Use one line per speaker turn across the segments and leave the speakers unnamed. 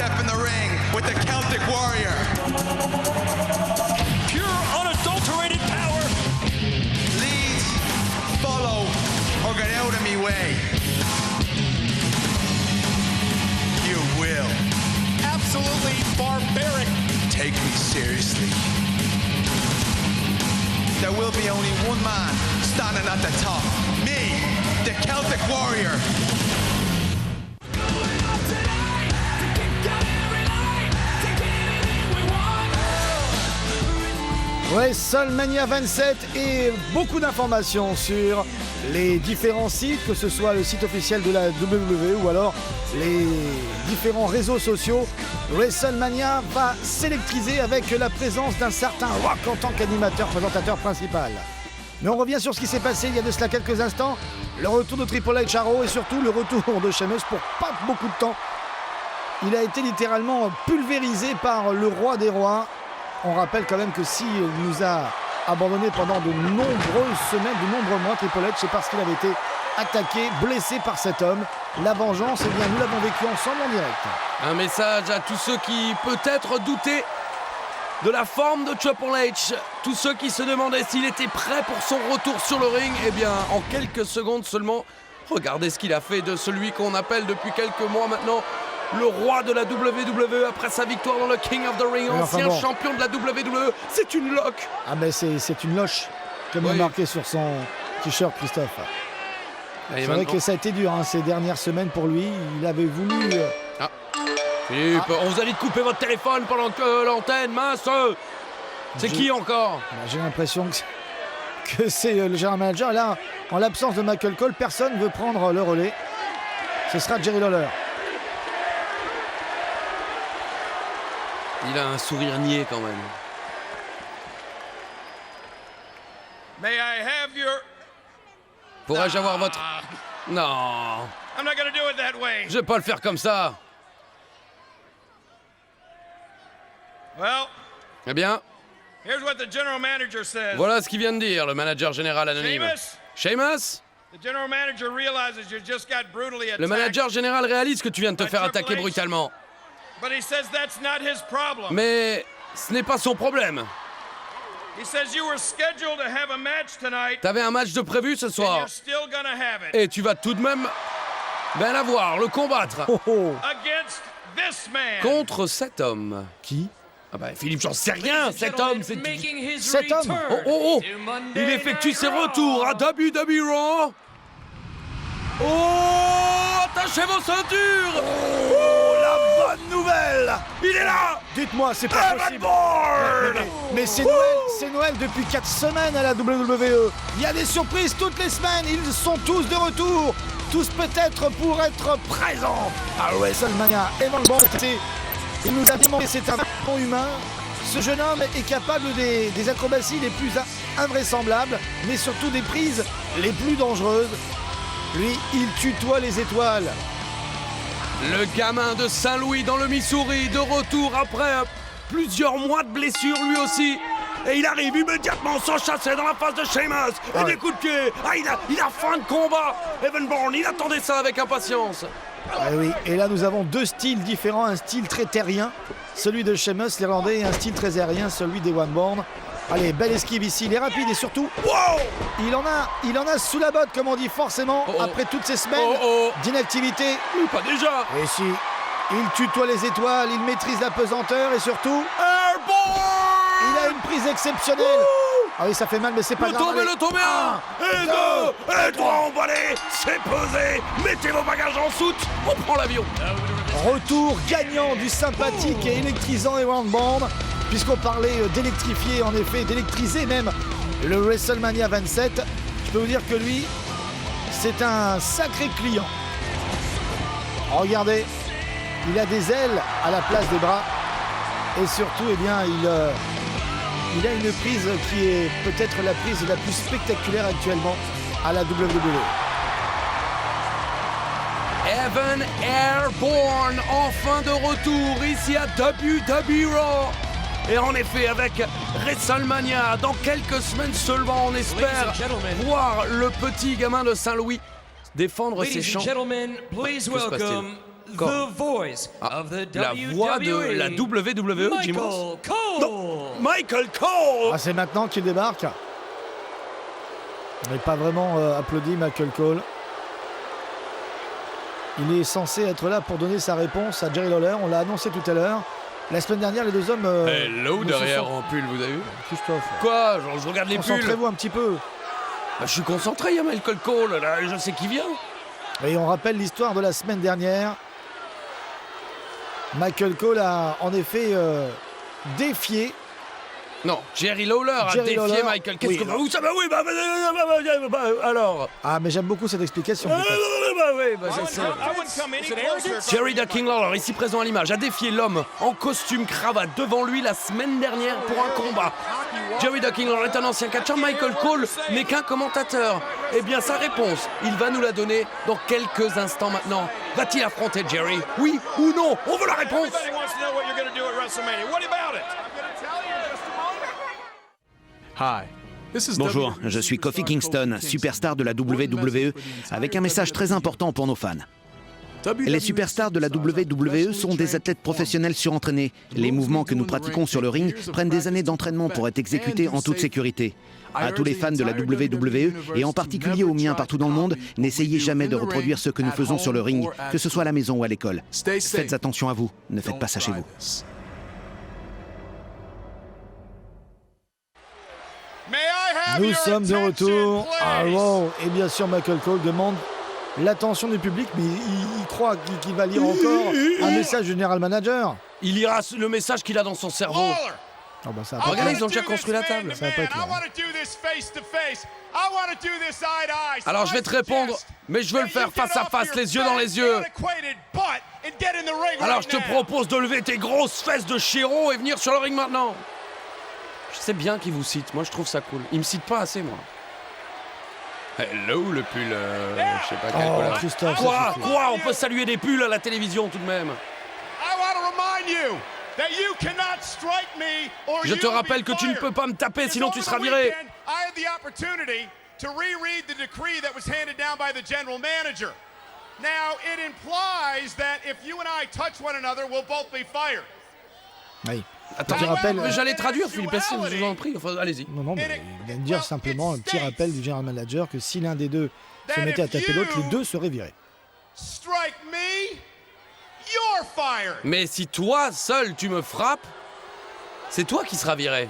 step in the ring with the Celtic Warrior.
Pure, unadulterated power.
Lead, follow, or get out of me way. You will.
Absolutely barbaric.
Take me seriously. There will be only one man standing at the top. Me, the Celtic Warrior.
WrestleMania 27 et beaucoup d'informations sur les différents sites, que ce soit le site officiel de la WWE ou alors les différents réseaux sociaux. WrestleMania va s'électriser avec la présence d'un certain Rock en tant qu'animateur, présentateur principal. Mais on revient sur ce qui s'est passé il y a de cela quelques instants. Le retour de Triple H à Raw et surtout le retour de Sheamus pour pas beaucoup de temps. Il a été littéralement pulvérisé par le roi des rois. On rappelle quand même que s'il nous a abandonné pendant de nombreuses semaines, de nombreux mois, Triple H, c'est parce qu'il avait été attaqué, blessé par cet homme. La vengeance, eh bien, nous l'avons vécu ensemble en direct.
Un message à tous ceux qui peut-être doutaient de la forme de Triple H. Tous ceux qui se demandaient s'il était prêt pour son retour sur le ring. Eh bien, en quelques secondes seulement, regardez ce qu'il a fait de celui qu'on appelle depuis quelques mois maintenant le roi de la WWE après sa victoire dans le King of the Ring, ancien champion de la WWE. C'est une loque.
Ah ben c'est une loche, comme il a marqué sur son t-shirt, Christophe. C'est vrai que ça a été dur ces dernières semaines pour lui. Il avait voulu...
Philippe, on vous a dit de couper votre téléphone pendant que l'antenne, mince. C'est qui encore?
J'ai l'impression que c'est le général manager. Et là, en l'absence de Michael Cole, personne ne veut prendre le relais. Ce sera Jerry Lawler.
Il a un sourire niais quand même.
May I have your...
Pourrais-je avoir votre... Non.
I'm not gonna do it that way.
Je vais pas le faire comme ça.
Well,
eh bien,
here's what the general manager says.
Voilà ce qu'il vient de dire, le manager général anonyme. Sheamus?
The general manager realizes you just got brutally attacked.
Le manager général réalise que tu viens de te faire attaquer brutalement.
But he says that's not his problem.
Mais ce n'est pas son problème.
He says you were scheduled to have a match tonight.
T'avais un match de prévu ce soir.
And you're still gonna have it.
Et tu vas tout de même l'avoir, le combattre.
Against this man.
Contre cet homme.
Qui?
Ah bah Philippe, j'en sais rien, cet homme, c'est...
Cet homme?
Oh il effectue ses retours à WWE Raw. Oh, attachez vos ceintures.
Oh, la bonne nouvelle.
Il est là.
Dites-moi, c'est pas possible. Mais c'est Noël depuis 4 semaines à la WWE. Il y a des surprises toutes les semaines, ils sont tous de retour. Tous peut-être pour être présents à WrestleMania. Evan Bourne, il nous a demandé, c'est un bon humain. Ce jeune homme est capable des acrobaties les plus invraisemblables, mais surtout des prises les plus dangereuses. Lui, il tutoie les étoiles.
Le gamin de Saint-Louis dans le Missouri, de retour après plusieurs mois de blessures lui aussi. Et il arrive immédiatement s'enchasser dans la face de Sheamus. Et des coups de pied. Il a faim de combat. Evan Bourne, il attendait ça avec impatience.
Ah oui, et là nous avons deux styles différents, un style très terrien, celui de Sheamus l'Irlandais, et un style très aérien, celui d'Evan Bourne. Allez, belle esquive ici, il est rapide et surtout, il en a sous la botte, comme on dit forcément, après toutes ces semaines d'inactivité.
Pas déjà.
Et si, il tutoie les étoiles, il maîtrise la pesanteur et surtout,
Airborne.
Il a une prise exceptionnelle. Ah oui, ça fait mal, mais c'est pas grave.
Le tomber, et deux, et trois emballés, c'est pesé. Mettez vos bagages en soute, on prend l'avion.
Retour gagnant du sympathique et électrisant Evan Bourne, puisqu'on parlait d'électrifier, en effet, d'électriser même le WrestleMania 27. Je peux vous dire que lui, c'est un sacré client. Regardez, il a des ailes à la place des bras. Et surtout, eh bien, il a une prise qui est peut-être la prise la plus spectaculaire actuellement à la WWE.
Evan Airborne, enfin de retour ici à WWE Raw. Et en effet, avec WrestleMania, dans quelques semaines seulement, on espère voir le petit gamin de Saint-Louis défendre ses champs.
Please welcome
the voice of the
La voix de la WWE, Jim Ross.
Michael Cole.
Michael Cole.
Ah, c'est maintenant qu'il débarque. Il n'est pas vraiment applaudi, Michael Cole. Il est censé être là pour donner sa réponse à Jerry Lawler. On l'a annoncé tout à l'heure. La semaine dernière, les deux hommes...
Hello
ne se
derrière
sont-
en pull, vous avez vu?
Christophe,
Quoi? Je regarde les pulls.
concentrez-vous un petit peu.
Bah, je suis concentré, il y a Michael Cole, là, je sais qui vient.
Et on rappelle l'histoire de la semaine dernière. Michael Cole a en effet défié.
Non, Jerry Lawler a
Jerry
défié
Lawler,
Michael. Qu'est-ce
oui.
que vous savez? Oui, alors.
Ah, mais j'aime beaucoup cette explication.
Oui, je sais.
I wouldn't come any closer.
Jerry the King Lawler, ici présent à l'image, a défié l'homme en costume cravate devant lui la semaine dernière pour un combat. Jerry the King Lawler est un ancien catcheur, Michael Cole n'est qu'un commentateur. Eh bien, sa réponse, il va nous la donner dans quelques instants maintenant. Va-t-il affronter Jerry? Oui ou non? On veut la réponse.
Everybody wants to know what you're going to do at WrestleMania. What about it?
Bonjour, je suis Kofi Kingston, superstar de la WWE, avec un message très important pour nos fans. Les superstars de la WWE sont des athlètes professionnels surentraînés. Les mouvements que nous pratiquons sur le ring prennent des années d'entraînement pour être exécutés en toute sécurité. À tous les fans de la WWE, et en particulier aux miens partout dans le monde, n'essayez jamais de reproduire ce que nous faisons sur le ring, que ce soit à la maison ou à l'école. Faites attention à vous, ne faites pas ça chez vous.
May I have
Nous
your
sommes de
attention,
retour. Ah
please?
wow. Et bien sûr, Michael Cole demande l'attention du public, mais il croit qu'il va lire encore un message du général manager.
Il lira le message qu'il a dans son cerveau.
Lawler,
Ah bah ça
I
va pas
Regardez,
wanna
ils ont déjà
do
construit
this
la table.
man to
Ça va pas
man.
être long.
I wanna do this face to face. I wanna do this eye to eye. So
Alors je vais
I
te répondre,
suggest
mais je veux le
that you
faire
get
face à
off
face,
your
les yeux dans
fat,
les yeux.
antiquated butt and get in the ring
Alors
right
je te
now.
propose de lever tes grosses fesses de chéron et venir sur le ring maintenant. Je sais bien qu'il vous cite, moi je trouve ça cool. Il me cite pas assez, moi. Hello le pull, je sais pas quelle
Oh,
couleur.
Christophe, ça
Quoi?
suffit.
Quoi? On peut saluer des pulls à la télévision tout de même.
I want to remind you that you cannot strike me or
Je te
you'll
rappelle
be
que tu ne
fired.
peux pas me taper,
Because
sinon tu
over
seras
the
viré.
weekend, I had the opportunity to reread the decree that was handed down by the general manager. Now, it implies that if you and I touch one another, we'll both be fired.
Oui.
Attends,
Petit rappel.
mais j'allais traduire, Philippe Estienne, je vous en prie. Enfin, allez-y.
Non, non, mais il vient de dire simplement un petit rappel du général manager que si l'un des deux se mettait à taper l'autre, les deux seraient virés.
Strike me, you're fired.
Mais si toi, seul, tu me frappes, c'est toi qui seras viré.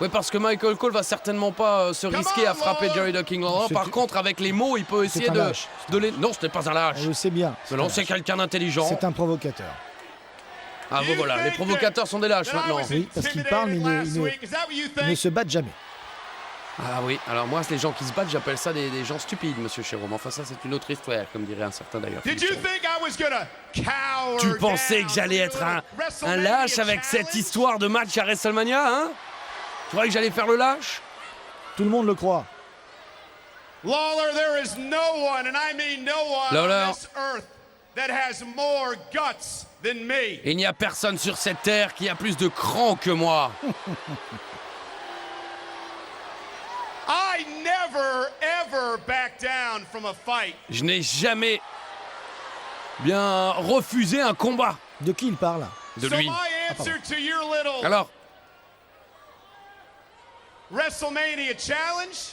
Oui, parce que Michael Cole va certainement pas se risquer à frapper Jerry the King Lawler.
C'est-
Par contre, avec les mots, il peut essayer
un
de
lâche.
les... Non, ce n'est pas un lâche.
Je le sais bien.
Mais non, c'est quelqu'un d'intelligent.
C'est un provocateur.
Ah bon, voilà, les provocateurs sont des lâches
That I
maintenant.
was
Oui, parce qu'il parle, mais
intimidated last
il
week. Is that what you
ne
think?
se battent jamais.
Ah oui, alors moi, les gens qui se battent, j'appelle ça des gens stupides, monsieur Chéron. Enfin, ça, c'est une autre histoire, comme dirait un certain d'ailleurs.
Did you think I was gonna cower
Tu pensais
down
que j'allais
to
être
the
un
WrestleMania
lâche avec cette
challenge?
histoire de match à WrestleMania, hein? Tu croyais que j'allais faire le lâche?
Tout le monde le croit.
Lawler, there is no one, and I mean no one
Lawler.
on this earth that has more guts than me.
Il n'y a personne sur cette terre qui a plus de cran que moi.
I never, ever back down from a fight.
Je n'ai jamais bien refusé un combat
De qui il parle?
de
So
lui.
my answer to your little
Alors,
WrestleMania challenge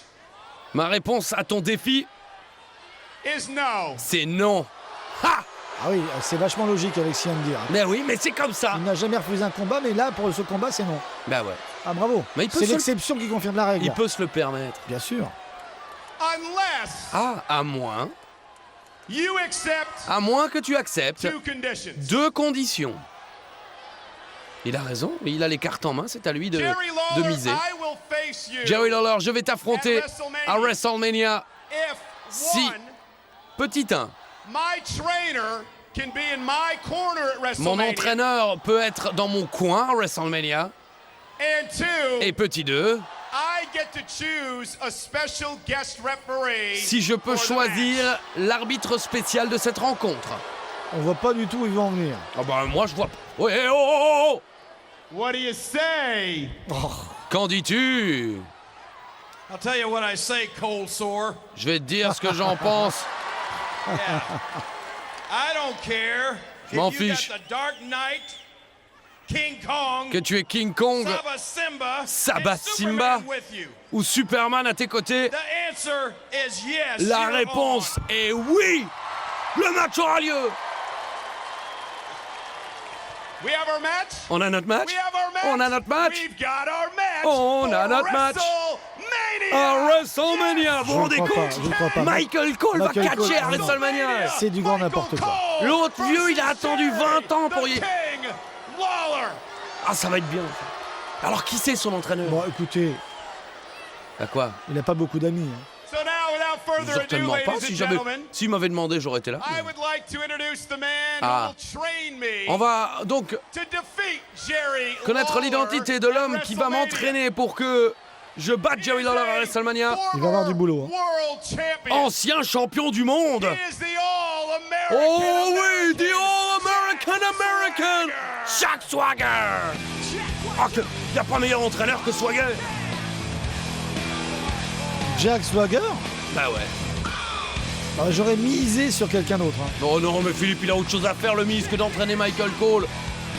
ma réponse à ton défi,
is no.
c'est non. Ha!
Ah oui, c'est vachement logique avec ce qu'il vient de dire.
Mais oui, mais c'est comme ça.
Il n'a jamais refusé un combat, mais là, pour ce combat, c'est non.
Bah ouais,
Ah bravo.
Mais il peut
C'est
se-
l'exception qui confirme la règle.
il peut se le permettre.
Bien sûr.
Unless
Ah, à moins que tu acceptes
two conditions.
2 conditions. Il a raison, mais il a les cartes en main, c'est à lui de
Jerry Lawler,
miser.
I will face you
Jerry Lawler, je vais t'affronter
at
à WrestleMania.
if
Si.
one,
Petit 1,
my trainer can be in my corner at
mon
WrestleMania,
entraîneur peut être dans mon coin à WrestleMania.
and two,
Et petit 2,
I get to choose a special guest referee.
si je peux
for the match.
choisir l'arbitre spécial de cette rencontre.
On voit pas du tout où ils vont en venir.
Ah bah moi je vois pas. Ouais, oh, oh, oh,
What do you say?
Qu'en dis-tu?
I'll tell you what I say, cold sore.
Je vais te dire ce que j'en pense.
I
don't care
Je m'en
if you got
fiche.
the Dark Knight, King Kong,
Que tu es King Kong
Saba
Simba
Simba, and Superman with you.
ou Superman à tes côtés.
The answer is yes.
La
you're
réponse
on.
est oui. Le match aura lieu.
We have our match.
On a notre match.
We have our match.
On a notre match.
We've got our match.
On a
for
notre match.
WrestleMania.
À WrestleMania, vous vous rendez
Je ne crois pas,
compte?
je ne crois pas.
Michael Cole va
Michael Cole,
catcher à
non.
WrestleMania.
C'est du grand n'importe quoi.
L'autre vieux, il a attendu 20 ans pour y...
The King, Lawler.
Ah, ça va être bien. Alors, qui c'est son entraîneur?
Bon, écoutez,
À quoi?
il n'a pas beaucoup d'amis. hein.
So now, without further ado,
Certainement pas.
ladies and gentlemen,
S'il m'avait demandé, j'aurais été là.
I would like to introduce the man
Ah.
who will train me
On va donc
to defeat Jerry
connaître
Lawler
l'identité de l'homme
at
qui va
WrestleMania.
m'entraîner pour que je batte Jerry Lawler à WrestleMania.
Il va avoir du boulot, hein.
World champion.
Ancien champion du monde.
He is the All-American
Oh oui, the
American
All-American Jack Swagger. Ah, il n'y a pas meilleur entraîneur que Swagger.
Jack Swagger,
Bah ouais.
bah, j'aurais misé sur quelqu'un d'autre. hein.
Oh non, mais Philippe, il a autre chose à faire, le Miz, que d'entraîner Michael Cole.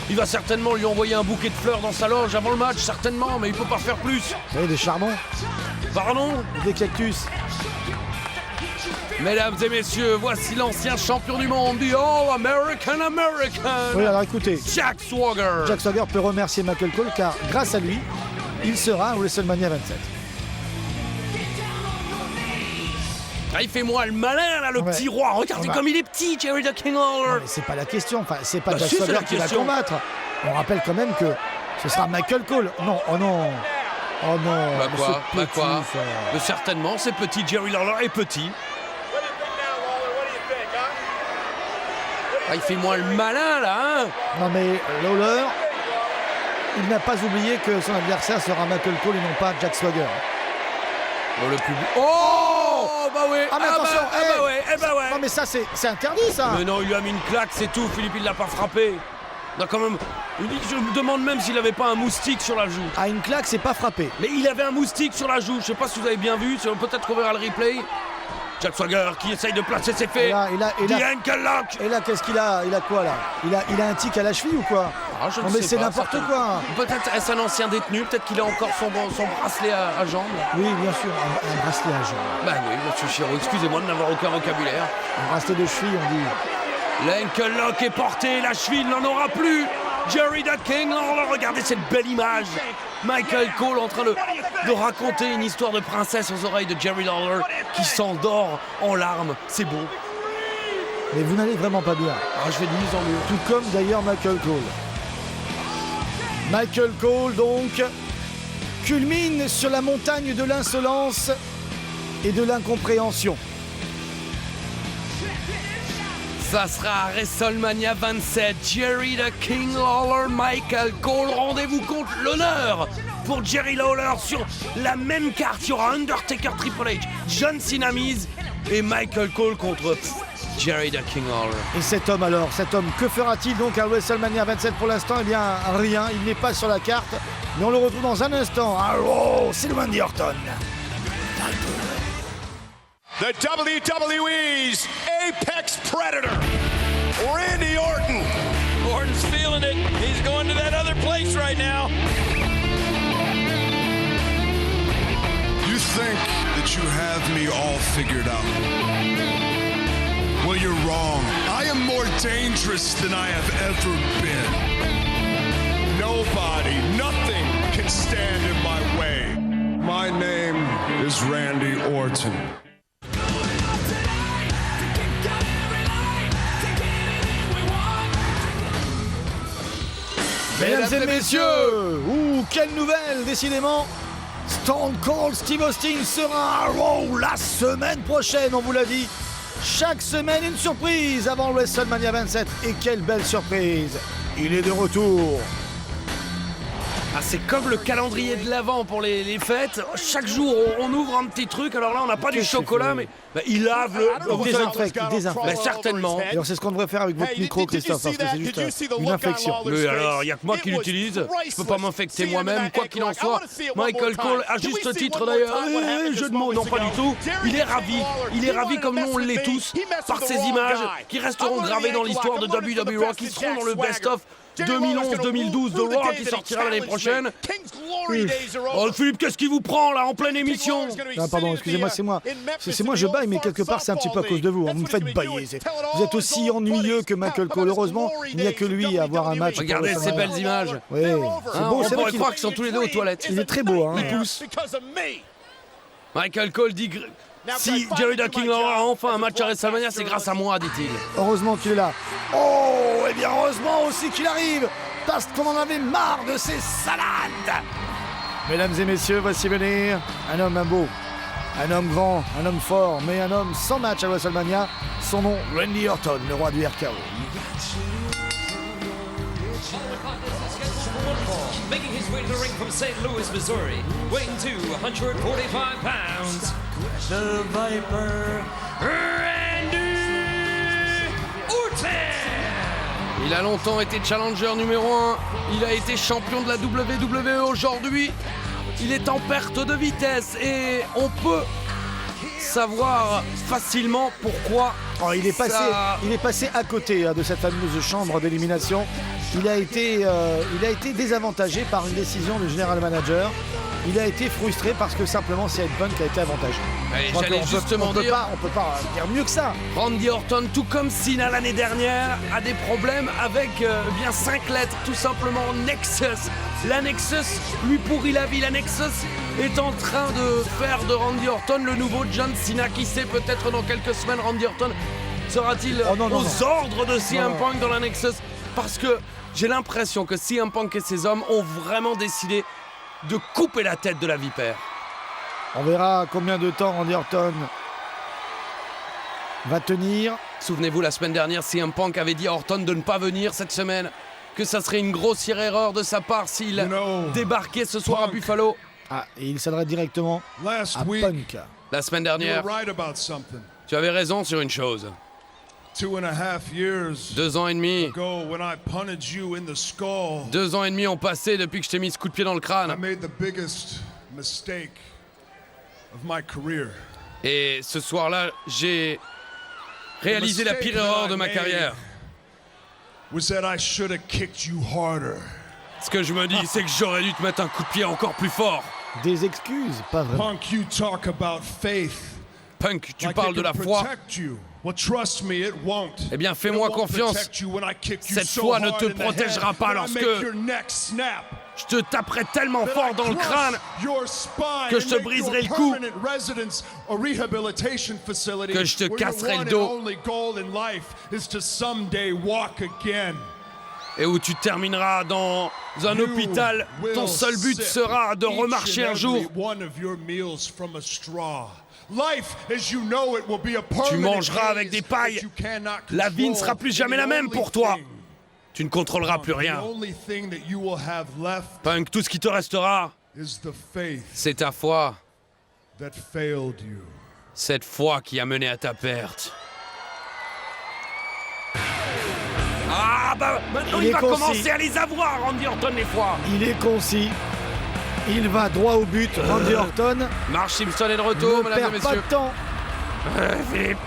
Il va certainement lui envoyer un bouquet de fleurs dans sa loge avant le match, certainement, mais il peut pas faire plus.
Vous voyez, des charbons,
Pardon?
des cactus.
Mesdames et messieurs, voici l'ancien champion du monde, the All-American
Oui, alors écoutez,
Jack Swagger.
Jack Swagger peut remercier Michael Cole car grâce à lui, il sera à WrestleMania 27.
Ah, il fait moi le malin là, le
Ouais.
petit roi. Regardez
On va-
comme il est petit, Jerry the King Lawler.
Mais c'est pas la question, enfin, c'est pas
Bah
Jack
si, c'est
Swagger
la
qui va
question.
combattre. On rappelle quand même que ce sera Michael Cole. Non, oh non. Oh non.
Bah
mais
quoi,
c'est
bah
petit,
quoi.
ça.
Mais certainement, c'est petit, Jerry Lawler est petit. Ah, il fait moins le malin là, hein.
Non mais Lawler, il n'a pas oublié que son adversaire sera Michael Cole et non pas Jack Swagger.
Dans le public. Oh, bah ouais.
Ah mais attention,
bah,
hey.
bah ouais, bah ouais.
Non mais ça c'est interdit ça.
Mais non, il lui a mis une claque, c'est tout. Philippe, il l'a pas frappé. Non, quand même. Je me demande même s'il avait pas un moustique sur la joue.
À une claque, c'est pas frappé.
Mais il avait un moustique sur la joue. Je sais pas si vous avez bien vu. Peut-être qu'on verra le replay. Jack Swagger qui essaye de placer ses
Et
faits.
là,
The ankle lock.
et là qu'est-ce qu'il a? Il a quoi là? Il a un tic à la cheville ou quoi?
Ah, je
Non
ne
mais
sais
c'est
pas,
n'importe
certainement.
quoi.
Peut-être est-ce un ancien détenu. Peut-être qu'il a encore son bracelet à jambes.
Oui, bien sûr, un bracelet à jambe.
Bah oui, monsieur Chiro, excusez-moi de n'avoir aucun vocabulaire.
Un bracelet de cheville, on dit.
L'ankle lock est porté, la cheville n'en aura plus. Jerry the King Lawler, regardez cette belle image. Michael Cole en train de raconter une histoire de princesse aux oreilles de Jerry Lawler qui s'endort en larmes. C'est beau.
Mais vous n'allez vraiment pas bien.
Ah, je vais de mieux en mieux.
Tout comme d'ailleurs Michael Cole. Michael Cole donc culmine sur la montagne de l'insolence et de l'incompréhension.
Ça sera à WrestleMania 27. Jerry the King Lawler, Michael Cole. Rendez-vous compte l'honneur pour Jerry Lawler sur la même carte. Il y aura Undertaker, Triple H, John Cena, Miz et Michael Cole contre Jerry the King Lawler.
Et cet homme alors, que fera-t-il donc à WrestleMania 27 pour l'instant? Eh bien rien, il n'est pas sur la carte, mais on le retrouve dans un instant. Allô, c'est le Randy Orton.
The WWE's Apex Predator, Randy Orton.
Orton's feeling it. He's going to that other place right now.
You think that you have me all figured out? Well, you're wrong. I am more dangerous than I have ever been.
Nobody, nothing can stand in my way.
My name is Randy Orton.
Mesdames et messieurs, quelle nouvelle, décidément. Stone Cold Steve Austin sera à Raw la semaine prochaine, on vous l'a dit. Chaque semaine, une surprise avant WrestleMania 27. Et quelle belle surprise. Il est de retour.
Ah, c'est comme le calendrier de l'Avent pour les fêtes. Chaque jour, on ouvre un petit truc. Alors là, on n'a pas du chocolat, mais il lave le...
Il désinfecte, il désinfecte.
Bah, certainement.
Et alors c'est ce qu'on devrait faire avec votre micro, Christophe, parce que c'est juste une infection.
Mais alors, il n'y a que moi qui l'utilise. Je peux pas m'infecter moi-même, quoi qu'il en soit. Michael Cole, à juste titre d'ailleurs, jeu de mots, non pas du tout. Il est ravi comme nous on l'est tous, par ces images qui resteront gravées dans l'histoire de WWE Raw, qui seront dans le best-of 2011-2012 de Raw qui sortira l'année prochaine. Oh Philippe, qu'est-ce qui vous prend là en pleine émission?
Ah, pardon, excusez-moi, c'est moi. C'est moi, je baille, mais quelque part, c'est un petit peu à cause de vous. Vous me faites bailler. Vous êtes aussi ennuyeux que Michael Cole. Heureusement, il n'y a que lui à avoir un match.
Regardez ces belles images.
Oui, c'est beau.
On
C'est vrai
pourrait
qu'il
croire qu'ils sont tous les deux aux toilettes.
il est très beau. Hein.
Il pousse. Michael Cole dit si Jerry the King Lawler a enfin un match à WrestleMania, c'est grâce à moi, dit-il.
Heureusement qu'il est là. Oh, et bien heureusement aussi qu'il arrive, parce qu'on en avait marre de ces salades. Mesdames et messieurs, voici venir un homme beau, un homme grand, un homme fort, mais un homme sans match à WrestleMania. Son nom, Randy Orton, le roi du RKO.
Making his way to the ring from St. Louis, Missouri, weighing 245 pounds, the Viper, Randy Orton!
Il a longtemps été challenger numéro 1. Il a été champion de la WWE aujourd'hui. Il est en perte de vitesse et on peut savoir facilement pourquoi.
Oh, il est passé à côté de cette fameuse chambre d'élimination. Il a été désavantagé par une décision du général manager. Il a été frustré parce que simplement CM Punk a été avantagé.
J'allais justement dire,
on peut pas dire mieux que ça.
Randy Orton, tout comme Cena l'année dernière, a des problèmes avec bien 5 lettres, tout simplement Nexus. La Nexus lui pourrit la vie. La Nexus est en train de faire de Randy Orton le nouveau John Cena. Qui sait, peut-être dans quelques semaines, Randy Orton sera-t-il aux ordres de CM Punk dans la Nexus? Parce que j'ai l'impression que CM Punk et ses hommes ont vraiment décidé de couper la tête de la vipère.
On verra combien de temps Randy Orton va tenir.
Souvenez-vous, la semaine dernière, CM Punk avait dit à Orton de ne pas venir cette semaine, que ça serait une grossière erreur de sa part s'il débarquait ce soir à Buffalo.
Ah, et il s'adresse directement à Punk.
La semaine dernière, tu avais raison sur une chose. 2 ans et demi. 2 ans et demi ont passé depuis que je t'ai mis ce coup de pied dans le crâne. Et ce soir-là, j'ai réalisé la pire erreur de ma carrière. Ce que je me dis, c'est que j'aurais dû te mettre un coup de pied encore plus fort.
Des excuses, pas vrai.
Punk, tu parles de la foi. Eh bien, fais-moi confiance. Cette foi ne te protégera pas lorsque je te taperai tellement fort dans le crâne que je te briserai le cou, que je te casserai le dos, et où tu termineras dans un hôpital. Ton seul but sera de remarcher un jour. Tu mangeras avec des pailles. La vie ne sera plus jamais la même pour toi. Tu ne contrôleras plus rien. Punk, tout ce qui te restera, c'est ta foi. Cette foi qui a mené à ta perte. Ah bah maintenant il va commencer à les avoir, Randy Orton, les fois.
Il est concis. Il va droit au but, Randy Orton.
Marge Simpson est de retour, mesdames et messieurs.
Ne perd pas de temps.
Philippe,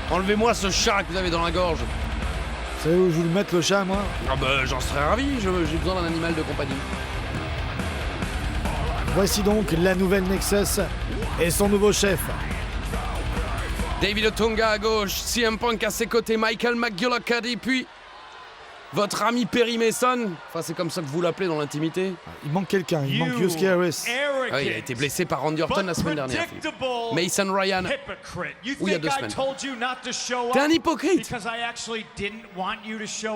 enlevez-moi ce chat que vous avez dans la gorge.
Vous savez où je vais le mettre, le chat, moi?
Ah bah j'en serais ravi, j'ai besoin d'un animal de compagnie.
Voici donc la nouvelle Nexus et son nouveau chef.
David Otunga à gauche, CM Punk à ses côtés, Michael McGillicuddy, puis votre ami Perry Mason. Enfin, c'est comme ça que vous l'appelez dans l'intimité.
Il manque quelqu'un, il manque Yusuke Harris.
Ah, il a été blessé par Randy Orton la semaine dernière. Mason Ryan. Ou il y a 2 semaines. T'es un hypocrite.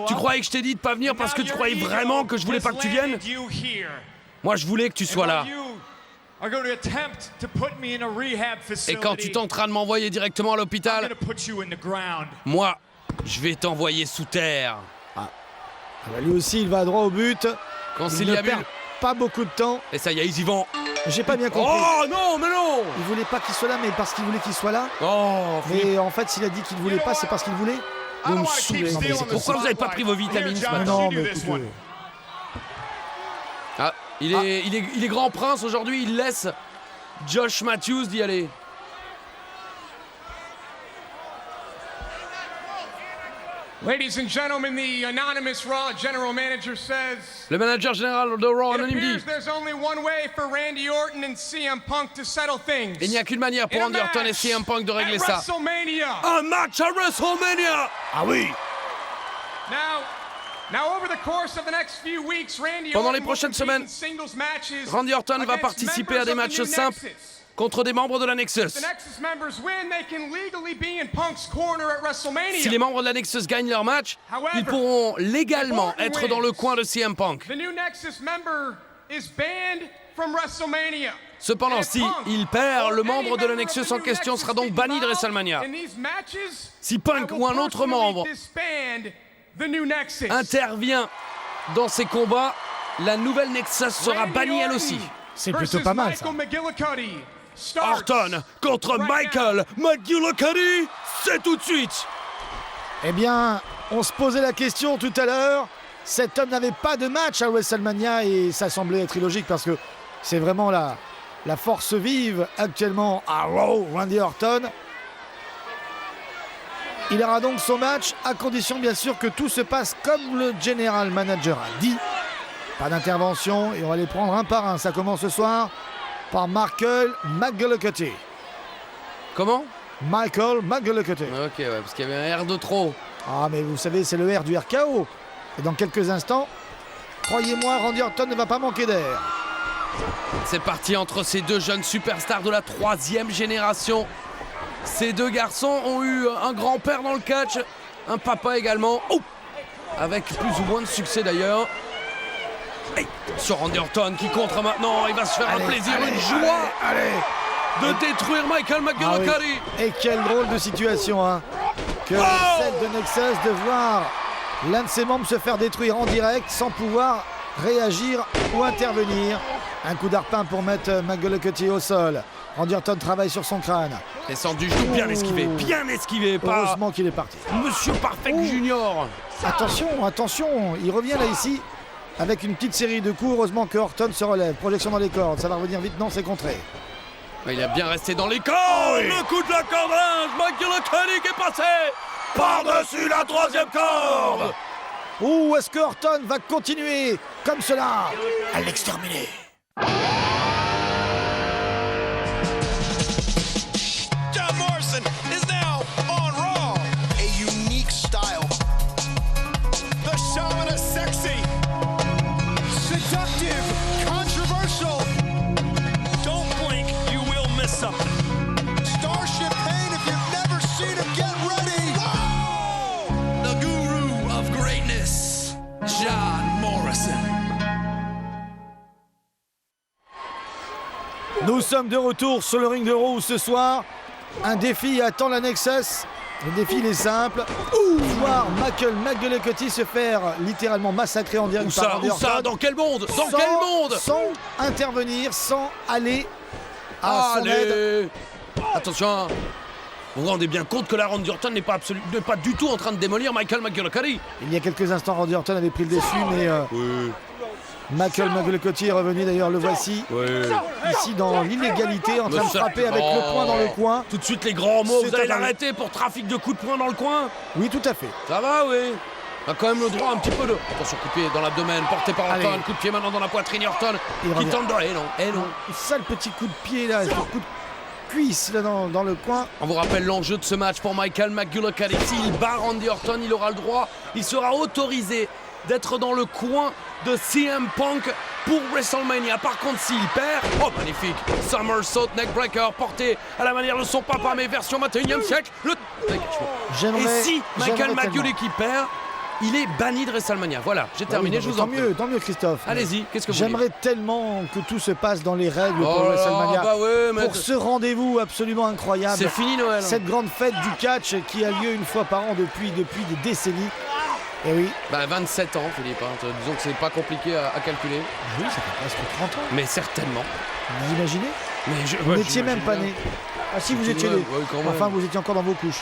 Tu croyais que je t'ai dit de pas venir parce que tu croyais vraiment que je voulais pas que tu viennes? Moi, je voulais que tu sois là. Et quand tu tenteras de m'envoyer directement à l'hôpital, moi, je vais t'envoyer sous terre.
Ah bah lui aussi, il va droit au but.
Conciliabule.
pas beaucoup de temps.
Et ça y est, ils y vont.
J'ai pas bien compris.
Oh non, mais non.
Il voulait pas qu'il soit là, mais parce qu'il voulait qu'il soit là.
Oh, Philippe.
Mais en fait, s'il a dit qu'il voulait pas, c'est parce qu'il voulait.
I don't
me
wanna keep
saoulez.
stealing the
Pourquoi vous avez pas pris vos
spotlight.
vitamines
Here,
ce
John,
matin?
Non,
you do
mais
this
écoute,
one.
Ah, il est grand prince aujourd'hui, il laisse Josh Matthews d'y aller.
Ladies and gentlemen, the anonymous Raw general manager says
Le manager général de Raw
it
anonyme dit
appears there's only one way for Randy Orton and CM Punk to settle things.
il n'y a qu'une manière pour
In a
Randy Orton et
match
CM Punk de régler
at
ça.
WrestleMania.
Un match à WrestleMania.
Ah oui.
Now over the course of the next few weeks, Randy
Pendant les
Orton
prochaines
will compete in
semaines,
singles matches
Randy Orton va
against
participer à des
members of
matchs
the New
simples
Nexus.
contre des membres de la Nexus.
If the Nexus members win, they can legally be in Punk's corner at WrestleMania.
Si les membres de la Nexus gagnent leur match, ils pourront légalement être dans le coin de CM Punk.
The new Nexus member is banned from WrestleMania.
Cependant,
And
si
Punk
il perd,
or
le
any
membre de la
member
Nexus
of the
en
new
question
Nexus
sera donc banni de
involved
WrestleMania.
in these matches,
Si Punk
I
ou un
will
autre
personally
membre
disband the new Nexus.
intervient dans ces combats, la nouvelle Nexus sera
Randy
bannie elle
Orton
aussi.
C'est plutôt
versus
pas mal, ça.
Michael McGillicuddy starts
Orton contre
right
Michael McGillicuddy, c'est tout de suite.
Eh bien, on se posait la question tout à l'heure. Cet homme n'avait pas de match à WrestleMania et ça semblait être illogique parce que c'est vraiment la force vive actuellement à Raw, Randy Orton. Il aura donc son match à condition bien sûr que tout se passe comme le general manager a dit. Pas d'intervention et on va les prendre un par un. Ça commence ce soir par Michael McGillicuddy.
Comment?
Michael McGillicuddy.
Ok, ouais, parce qu'il y avait un R de trop.
Ah mais vous savez, c'est le R du RKO. Et dans quelques instants, croyez-moi, Randy Orton ne va pas manquer d'air.
C'est parti entre ces deux jeunes superstars de la 3e génération. Ces deux garçons ont eu un grand-père dans le catch, un papa également, avec plus ou moins de succès d'ailleurs. Hey, sur Randy Orton qui contre maintenant, il va se faire un plaisir, une joie de détruire Michael McGillicuddy.
Et quelle drôle de situation, hein, que celle de Nexus de voir l'un de ses membres se faire détruire en direct sans pouvoir réagir ou intervenir. Un coup d'arpin pour mettre McGillicuddy au sol. Randy Orton travaille sur son crâne.
Descendu genou, bien esquivé, pas
Heureusement qu'il est parti.
Monsieur Perfect Junior.
Attention, attention, il revient là ici avec une petite série de coups. Heureusement que Orton se relève. Projection dans les cordes, ça va revenir vite. Non, c'est contré.
Il a bien resté dans les cordes. Le coup de la corde, McGillicuddy qui est passé par-dessus la 3e corde.
Ou est-ce que Orton va continuer comme cela à l'exterminer?
John Morrison is now on Raw.
A unique style.
The shaman is sexy.
Seductive. Controversial.
Don't blink, you will miss something.
Starship Pain, if you've never seen him, get ready.
The guru of greatness, John Morrison.
Nous sommes de retour sur le ring de Raw ce soir. Un défi attend la Nexus. Le défi il est simple. Voir Michael McGillicuddy se faire littéralement massacrer en direct par Randy Orton.
Dans quel monde?
Sans intervenir, sans aller à son aide.
Allez. Attention, hein. Vous vous rendez bien compte que la Randy Orton n'est pas du tout en train de démolir Michael McGillicuddy.
Il y a quelques instants, Randy Orton avait pris le dessus, mais Michael McGillicuddy est revenu. D'ailleurs, le voici ici dans l'illégalité, en train de frapper avec le poing dans le coin.
Tout de suite les grands mots,
C'est
vous allez
totalement-
l'arrêter pour trafic de coups de poing dans le coin.
Oui, tout à fait.
Ça va, oui. On a quand même le droit un petit peu de... Attention, coup de pied dans l'abdomen, porté par
Allez.
Orton. Coup de pied maintenant dans la poitrine, Orton
Il
qui
revient.
tente de... Eh non.
Ça, le petit coup de pied là, ce coup de cuisse là dans le coin.
On vous rappelle l'enjeu de ce match pour Michael McGillicuddy. S'il bat Randy Orton, il aura le droit, il sera autorisé d'être dans le coin de CM Punk pour WrestleMania. Par contre, s'il perd, oh magnifique, Somersault Neckbreaker porté à la manière de son papa, mais version 21e siècle. Et si Michael McGillicuddy perd, il est banni de WrestleMania. Voilà, j'ai terminé, je vous en prie.
Tant mieux, Christophe.
Allez-y, qu'est-ce que vous
J'aimerais tellement que tout se passe dans les règles pour
Oh là,
WrestleMania.
bah ouais, mais
pour ce rendez-vous absolument incroyable.
c'est fini Noël.
Cette grande fête du catch qui a lieu une fois par an depuis des décennies. Et oui.
27 ans, Philippe. Disons que c'est pas compliqué à calculer.
Oui, ça fait presque 30 ans.
Mais certainement.
Vous imaginez? Vous n'étiez même pas né. Ah si, vous étiez né.
Ouais, quand même.
Enfin, vous étiez encore dans vos couches.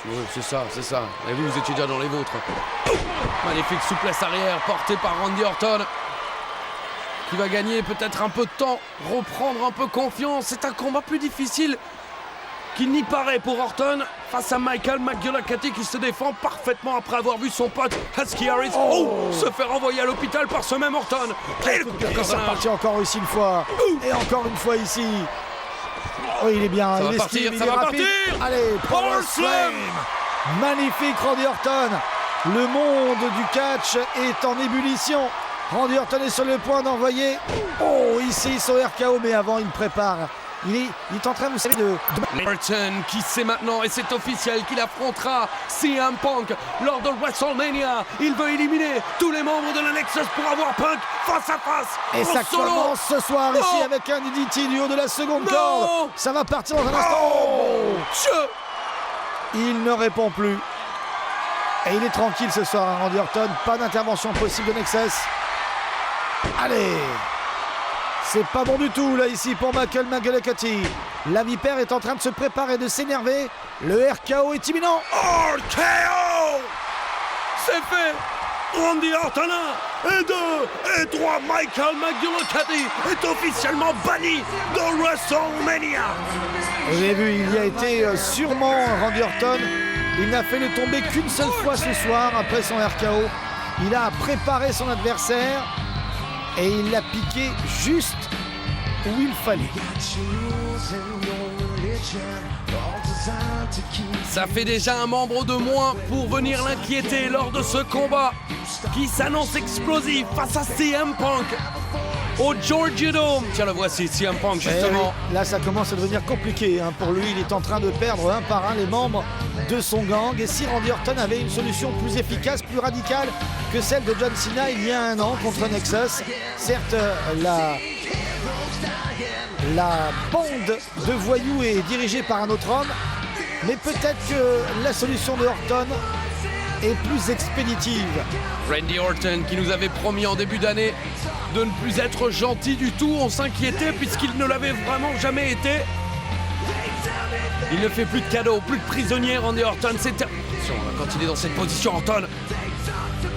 Oui, c'est ça. Et vous étiez déjà dans les vôtres. Magnifique souplesse arrière portée par Randy Orton. Qui va gagner peut-être un peu de temps, reprendre un peu confiance. C'est un combat plus difficile qu'il n'y paraît pour Orton face à Michael McGillicuddy qui se défend parfaitement après avoir vu son pote Husky Harris se faire envoyer à l'hôpital par ce même Orton.
Et ça repartit encore ici une fois. Et encore une fois ici. Oh, il est bien.
Ça
il
va
est
partir,
speed,
ça
il est
va
rapide.
partir.
Allez, Power
Power
Slam.
Slam.
Magnifique Randy Orton. Le monde du catch est en ébullition. Randy Orton est sur le point d'envoyer ici son RKO, mais avant il prépare. Il est en train, vous savez, de...
Orton qui sait maintenant, et c'est officiel, qu'il affrontera CM Punk lors de WrestleMania. Il veut éliminer tous les membres de la Nexus pour avoir Punk face à face.
Et ça
solo.
commence ce soir ici avec un DDT du haut de la seconde corde. Ça va partir dans un instant. Il ne répond plus. Et il est tranquille ce soir, Randy Orton. Pas d'intervention possible de Nexus. Allez. C'est pas bon du tout là ici pour Michael McGillicuddy. La vipère est en train de se préparer, de s'énerver. Le RKO est imminent.
RKO. C'est fait. Randy Orton 1 et 2 et 3. Michael McGillicuddy est officiellement banni de WrestleMania.
Vous avez vu, il y a été sûrement Randy Orton. Il n'a fait le tomber qu'une seule fois ce soir après son RKO. Il a préparé son adversaire. Et il l'a piqué juste où il fallait.
Ça fait déjà un membre de moins pour venir l'inquiéter lors de ce combat qui s'annonce explosif face à CM Punk au Georgia Dome. Tiens, le voici, CM Punk justement.
Oui, là, ça commence à devenir compliqué. Pour lui, il est en train de perdre un par un les membres de son gang. Et si Randy Orton avait une solution plus efficace, plus radicale que celle de John Cena il y a un an contre Nexus, certes, la bande de voyous est dirigée par un autre homme, mais peut-être que la solution de Orton est plus expéditive.
Randy Orton qui nous avait promis en début d'année de ne plus être gentil du tout, on s'inquiétait puisqu'il ne l'avait vraiment jamais été. Il ne fait plus de cadeaux, plus de prisonniers, Randy Orton. C'est attention quand il est dans cette position, Orton.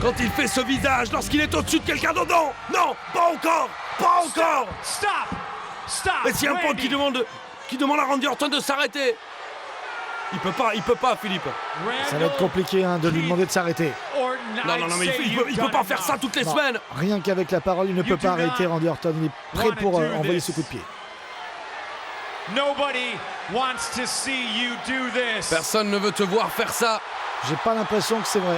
Quand il fait ce visage, lorsqu'il est au-dessus de quelqu'un d'autre, non, pas encore.
Stop.
Et s'il y a un point qui demande à Randy Orton de s'arrêter. Il peut pas, Philippe.
Ça va être compliqué de lui demander de s'arrêter.
Non, mais il peut pas faire ça toutes les semaines.
Rien qu'avec la parole, il ne peut pas arrêter Randy Orton. Il est prêt pour envoyer ce coup de pied.
Personne ne veut te voir faire ça.
J'ai pas l'impression que c'est vrai.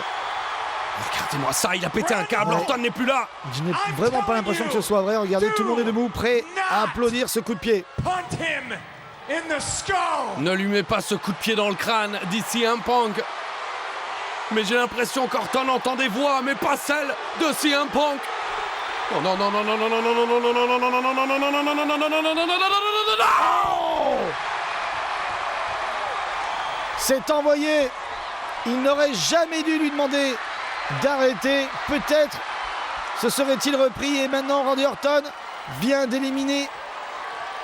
Regardez-moi ça, il a pété un câble, Orton n'est plus là.
Je n'ai vraiment pas l'impression que ce soit vrai. Regardez, tout le monde est debout, prêt à applaudir ce coup de pied.
Ne lui mets pas ce coup de pied dans le crâne, dit CM Punk. Mais j'ai l'impression qu'Orton entend des voix, mais pas celles de CM Punk. Non.
C'est envoyé. Il n'aurait jamais dû lui demander d'arrêter. Peut-être se serait-il repris. Et maintenant, Randy Orton vient d'éliminer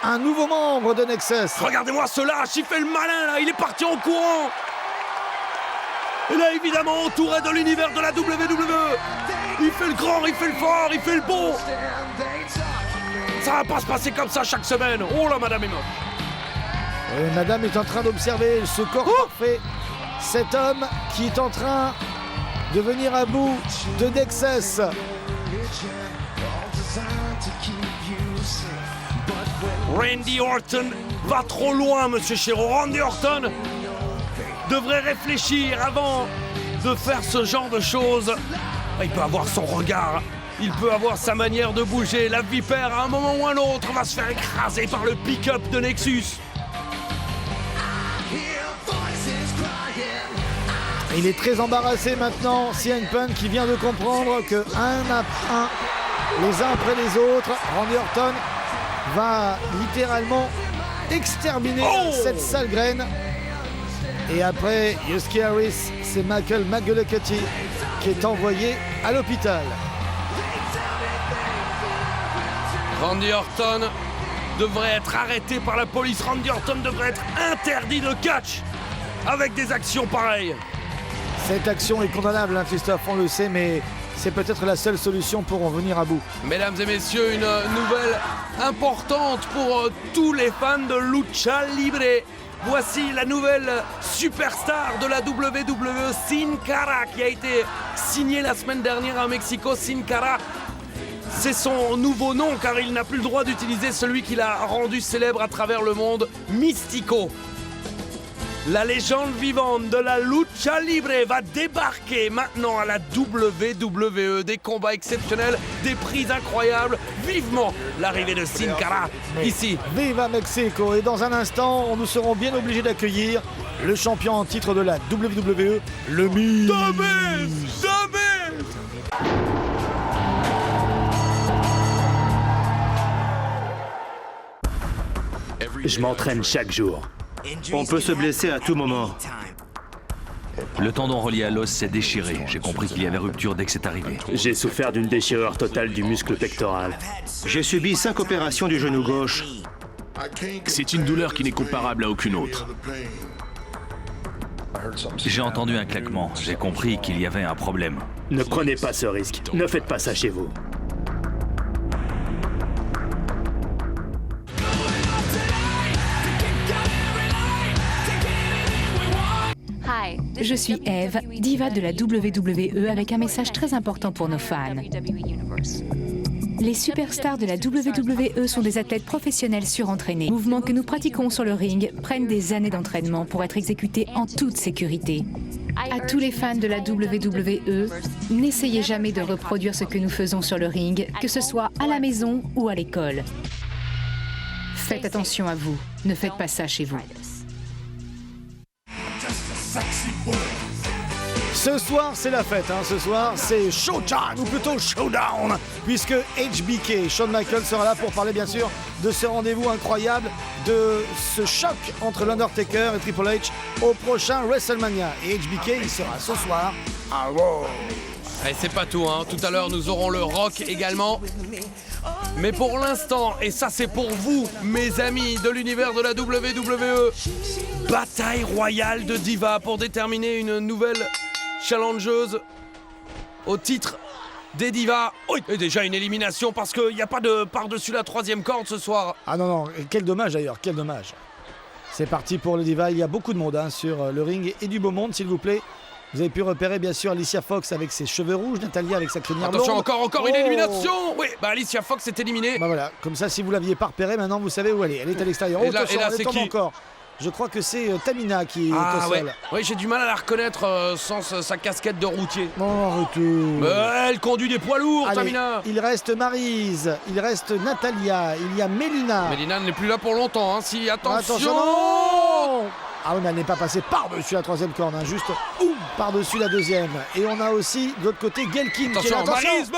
un nouveau membre de Nexus.
Regardez-moi ce lâche, il fait le malin là, il est parti en courant. Et là, évidemment, entouré de l'univers de la WWE. Il fait le grand, il fait le fort, il fait le bon. Ça va pas se passer comme ça chaque semaine. Oh là, madame est moche.
Et madame est en train d'observer ce corps parfait. Cet homme qui est en train de venir à bout de Nexus.
Randy Orton va trop loin, monsieur Chéreau. Randy Orton devrait réfléchir avant de faire ce genre de choses. Il peut avoir son regard, il peut avoir sa manière de bouger. La vipère, à un moment ou à un autre, va se faire écraser par le pick-up de Nexus.
Il est très embarrassé maintenant, CM Punk, qui vient de comprendre que un à un, les uns après les autres, Randy Orton va littéralement exterminer cette sale graine. Et après Husky Harris, c'est Michael McGillicuddy qui est envoyé à l'hôpital.
Randy Orton devrait être arrêté par la police. Randy Orton devrait être interdit de catch avec des actions pareilles.
Cette action est condamnable, hein, Christophe, on le sait, mais c'est peut-être la seule solution pour en venir à bout.
Mesdames et messieurs, une nouvelle importante pour tous les fans de Lucha Libre. Voici la nouvelle superstar de la WWE, Sin Cara, qui a été signée la semaine dernière à Mexico. Sin Cara, c'est son nouveau nom car il n'a plus le droit d'utiliser celui qu'il a rendu célèbre à travers le monde, Mystico. La légende vivante de la Lucha Libre va débarquer maintenant à la WWE. Des combats exceptionnels, des prises incroyables. Vivement l'arrivée de Sin Cara ici.
Viva Mexico! Et dans un instant, nous serons bien obligés d'accueillir le champion en titre de la WWE, le Miz.
Je m'entraîne chaque jour. On peut se blesser à tout moment.
Le tendon relié à l'os s'est déchiré. J'ai compris qu'il y avait rupture dès que c'est arrivé.
J'ai souffert d'une déchirure totale du muscle pectoral. J'ai subi 5 opérations du genou gauche.
C'est une douleur qui n'est comparable à aucune autre. J'ai entendu un claquement. J'ai compris qu'il y avait un problème.
Ne prenez pas ce risque. Ne faites pas ça chez vous.
Je suis Eve, diva de la WWE avec un message très important pour nos fans. Les superstars de la WWE sont des athlètes professionnels surentraînés. Les mouvements que nous pratiquons sur le ring prennent des années d'entraînement pour être exécutés en toute sécurité. À tous les fans de la WWE, n'essayez jamais de reproduire ce que nous faisons sur le ring, que ce soit à la maison ou à l'école. Faites attention à vous, ne faites pas ça chez vous.
Ce soir, c'est la fête. Ce soir, c'est Showtime, ou plutôt Showdown, puisque HBK, Shawn Michaels, sera là pour parler, bien sûr, de ce rendez-vous incroyable, de ce choc entre l'Undertaker et Triple H au prochain WrestleMania. Et HBK, il sera ce soir à Raw.
Et c'est pas tout, hein. Tout à l'heure, nous aurons le Rock également. Mais pour l'instant, et ça c'est pour vous, mes amis de l'univers de la WWE, bataille royale de Diva pour déterminer une nouvelle challengeuse au titre des Divas. Oui, et déjà une élimination parce qu'il n'y a pas de par-dessus la 3e corde ce soir.
Ah non, et quel dommage d'ailleurs, quel dommage. C'est parti pour le Diva, il y a beaucoup de monde sur le ring et du beau monde, s'il vous plaît. Vous avez pu repérer bien sûr Alicia Fox avec ses cheveux rouges, Natalia avec sa crinière blonde.
Attention, encore une élimination. Oui, Alicia Fox est éliminée.
Bah voilà, comme ça si vous l'aviez pas repérée, maintenant vous savez où elle est. Elle est à l'extérieur.
Et là c'est qui
encore. Je crois que c'est Tamina qui est au sol.
Oui, j'ai du mal à la reconnaître sans sa casquette de routier.
Oh, arrêtez.
Elle conduit des poids lourds, allez, Tamina.
Il reste Maryse, il reste Natalia, il y a Melina.
Melina n'est plus là pour longtemps, hein. Si, attention
non. Ah oui, mais elle n'est pas passée par-dessus la 3e corde, juste par-dessus la 2e. Et on a aussi de l'autre côté Gail Kim.
Attention, Maryse.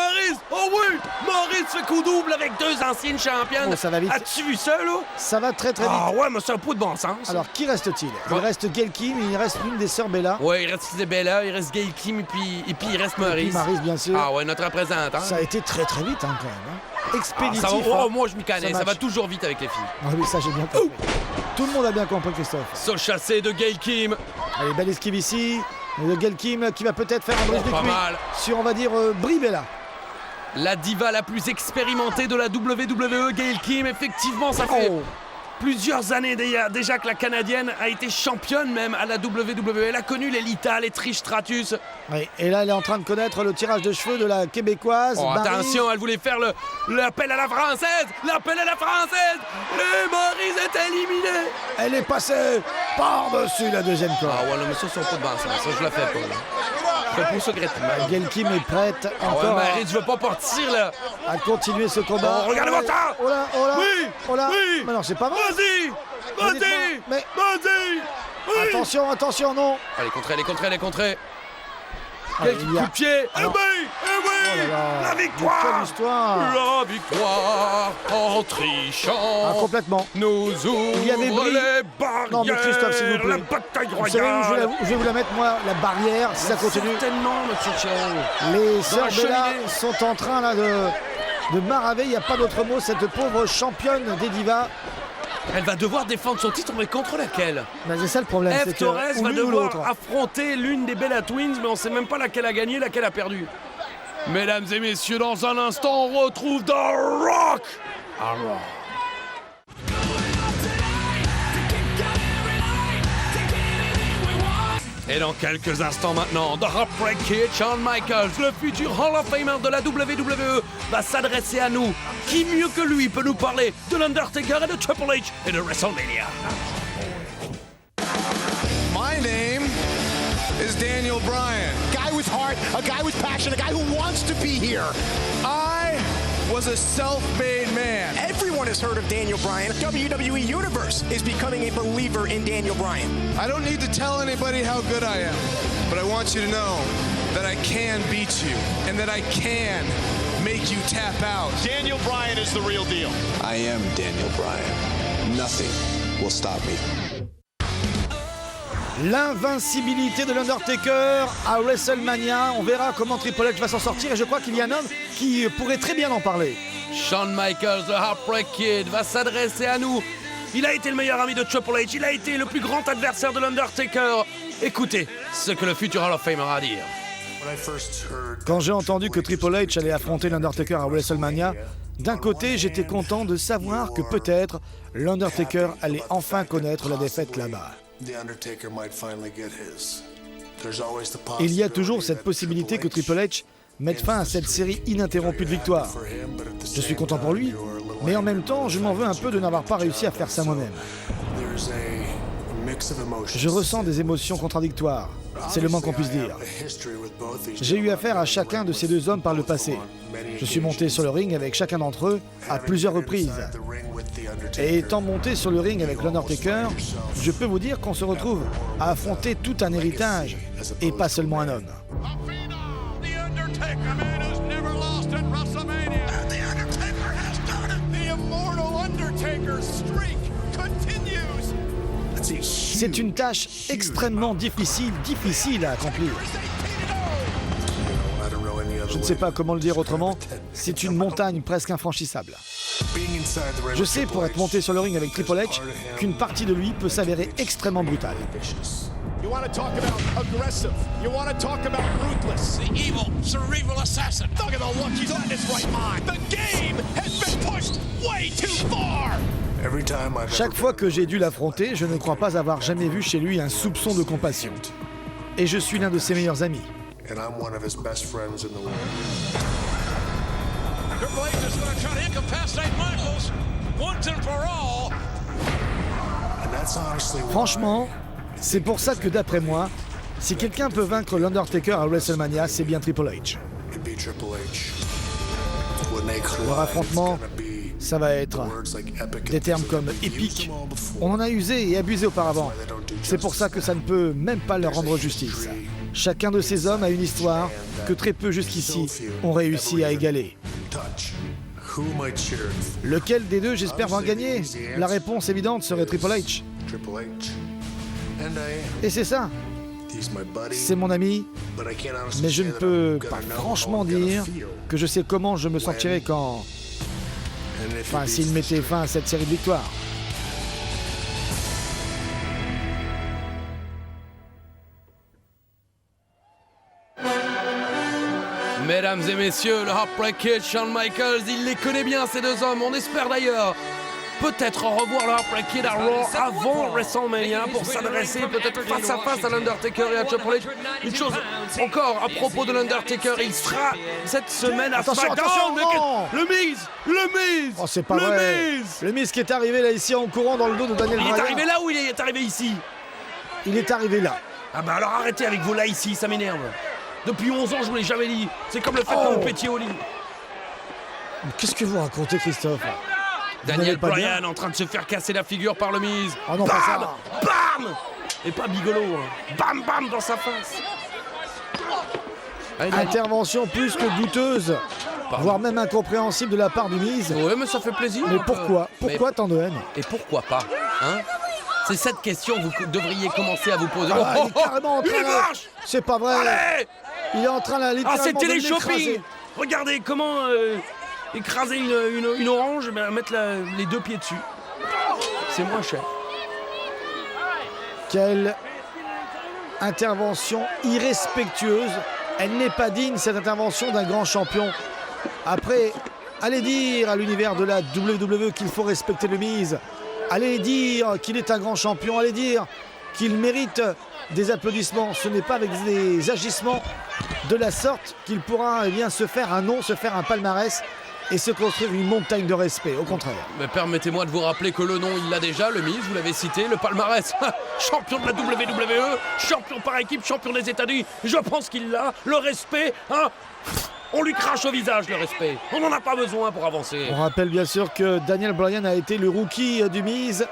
Oh oui, Maryse fait coup double avec 2 anciennes championnes.
Oh, ça va vite.
As-tu vu ça, là?
Ça va très vite.
Ah ouais, mais c'est un pot de bon sens.
Alors, qui reste-t-il? Il reste Gail Kim, il reste l'une des sœurs Bella.
Ouais, il reste Bella, il reste Gail Kim et puis il reste Maryse.
Et puis Maryse, bien sûr.
Ah ouais, notre représentante.
Ça a été très vite quand même. Expéditif.
Moi je m'y connais, ça va toujours vite avec les filles.
Ah oui, ça j'ai bien compris. Tout le monde a bien compris, Christophe.
Saut chassé de Gail Kim.
Allez, belle esquive ici. De Gail Kim qui va peut-être faire un brise de cuit sur, on va dire, Brie Bella.
La diva la plus expérimentée de la WWE, Gail Kim, effectivement, ça fait plusieurs années déjà que la Canadienne a été championne même à la WWE. Elle a connu les Lita, les Trish Stratus.
Oui, et là, elle est en train de connaître le tirage de cheveux de la Québécoise.
Attention, elle voulait faire l'appel à la Française. L'appel à la Française. Et Maryse est éliminée.
Elle est passée par-dessus la 2e corde.
Ah ouais, non, mais ça, c'est pas de bon sens. Ça, je la fais pas, là. Je fais pour secrètement.
Gail Kim est prête encore.
Ouais, Maryse, je veux pas partir, là.
À continuer ce combat.
Regardez-moi ça.
Oh là.
Oui.
Mais non, c'est pas vrai.
Vas-y.
Attention, non.
Allez, contrée.
Allez,
Quel coup de pied.
Alors,
La victoire!
Quelle histoire!
La victoire en trichant!
Ah, complètement.
Nous
Il y avait
ouvre
Brie.
les barrières!
Non, mais Christophe, s'il vous plaît.
La bataille
Vous savez où
royale!
je vais vous la mettre, moi, la barrière, si ça continue.
Certainement, monsieur Chiro.
Les sœurs
la
Bella
cheminée.
sont en train là de maraver, il n'y a pas d'autre mot, cette pauvre championne des divas.
Elle va devoir défendre son titre, mais contre laquelle?
Ben, c'est ça le problème,
Eve
c'est que
Torres
ou
va
l'une ou
devoir
l'autre.
affronter l'une des Bella Twins, mais on sait même pas laquelle a gagné, laquelle a perdu. Mesdames et messieurs, dans un instant, on retrouve The Rock. Et dans quelques instants maintenant, The Heartbreak Kid, Shawn Michaels, le futur Hall of Famer de la WWE, va s'adresser à nous. Qui mieux que lui peut nous parler de l'Undertaker et de Triple H et de WrestleMania?
My name is Daniel Bryan.
Guy with heart, a guy with passion, a guy who wants to be here.
I was a self-made man.
Everyone has heard of Daniel Bryan. WWE Universe is becoming a believer in Daniel Bryan.
I don't need to tell anybody how good I am, but I want you to know that I can beat you and that I can make you tap out.
Daniel Bryan is the real deal.
I am Daniel Bryan. Nothing will stop me.
L'invincibilité de l'Undertaker à WrestleMania. On verra comment Triple H va s'en sortir et je crois qu'il y a un homme qui pourrait très bien en parler.
Shawn Michaels, The Heartbreak Kid, va s'adresser à nous. Il a été le meilleur ami de Triple H, il a été le plus grand adversaire de l'Undertaker. Écoutez ce que le futur Hall of Famer a à dire.
Quand j'ai entendu que Triple H allait affronter l'Undertaker à WrestleMania, d'un côté j'étais content de savoir que peut-être l'Undertaker allait enfin connaître la défaite là-bas. Il y a toujours cette possibilité que Triple H mette fin à cette série ininterrompue de victoires. Je suis content pour lui, mais en même temps, je m'en veux un peu de n'avoir pas réussi à faire ça moi-même. Je ressens des émotions contradictoires, c'est le moins qu'on puisse dire. J'ai eu affaire à chacun de ces deux hommes par le passé. Je suis monté sur le ring avec chacun d'entre eux à plusieurs reprises. Et étant monté sur le ring avec l'Undertaker, je peux vous dire qu'on se retrouve à affronter tout un héritage et pas seulement un homme. C'est une tâche extrêmement difficile à accomplir. Je ne sais pas comment le dire autrement, c'est une montagne presque infranchissable. Je sais, pour être monté sur le ring avec Triple H, qu'une partie de lui peut s'avérer extrêmement brutale.
You want to talk about aggressive. You want to talk about ruthless. The evil, cerebral assassin. Look at the look he's on his right mind. The game has been pushed way too far.
Chaque fois que j'ai dû l'affronter, je ne crois pas avoir jamais vu chez lui un soupçon de compassion. Et je suis l'un de ses meilleurs amis.
Triple H is going to try to incapacitate Michaels once and for all.
Franchement, c'est pour ça que d'après moi, si quelqu'un peut vaincre l'Undertaker à WrestleMania, c'est bien Triple H. Leur affrontement, ça va être des termes comme épique. On en a usé et abusé auparavant. C'est pour ça que ça ne peut même pas leur rendre justice. Chacun de ces hommes a une histoire que très peu jusqu'ici ont réussi à égaler. Lequel des deux j'espère va gagner? La réponse évidente serait Triple H. Et c'est ça. C'est mon ami, mais je ne peux pas franchement dire que je sais comment je me sentirais quand... Enfin, s'il mettait fin à cette série de victoires.
Mesdames et messieurs, le Heartbreak Kid, Shawn Michaels, il les connaît bien ces deux hommes. On espère d'ailleurs peut-être revoir le Heartbreak Kid à Raw avant WrestleMania pour s'adresser peut-être face à face à l'Undertaker et à Triple H. Une chose encore à propos de l'Undertaker, il sera cette semaine à SmackDown. Le Miz.
Oh, c'est pas vrai. Le Miz qui est arrivé là ici en courant dans le dos de Daniel Bryan.
Il est arrivé là ou il est arrivé ici?
Il est arrivé là.
Ah bah alors arrêtez avec vos là ici, ça m'énerve. Depuis 11 ans, je vous l'ai jamais dit. C'est comme le fait que vous pétiez au lit.
Qu'est-ce que vous racontez, Christophe?
Daniel Bryan en train de se faire casser la figure par le Miz.
Oh non,
bam,
pas ça.
Bam. Et pas bigolo. Hein. Bam, bam dans sa face.
Intervention plus que douteuse, voire même incompréhensible de la part du Miz.
Ouais, mais ça fait plaisir.
Mais pourquoi tant de haine?
Et pourquoi pas, hein? C'est cette question que vous devriez commencer à vous poser.
Ah, il est carrément en train là. C'est pas vrai.
Allez,
il est en train là, littéralement
c'est
de
télé-shopping.
l'écraser.
Regardez comment écraser une orange, mettre les 2 pieds dessus. C'est moins cher.
Quelle intervention irrespectueuse. Elle n'est pas digne, cette intervention, d'un grand champion. Après, allez dire à l'univers de la WWE qu'il faut respecter le Miz. Allez dire qu'il est un grand champion. Allez dire qu'il mérite des applaudissements. Ce n'est pas avec des agissements de la sorte qu'il pourra se faire un nom, se faire un palmarès et se construire une montagne de respect, au contraire.
Mais permettez-moi de vous rappeler que le nom, il l'a déjà, le Miz, vous l'avez cité, le palmarès, champion de la WWE, champion par équipe, champion des États-Unis, je pense qu'il l'a, le respect, hein, on lui crache au visage le respect, on n'en a pas besoin pour avancer.
On rappelle bien sûr que Daniel Bryan a été le rookie du Miz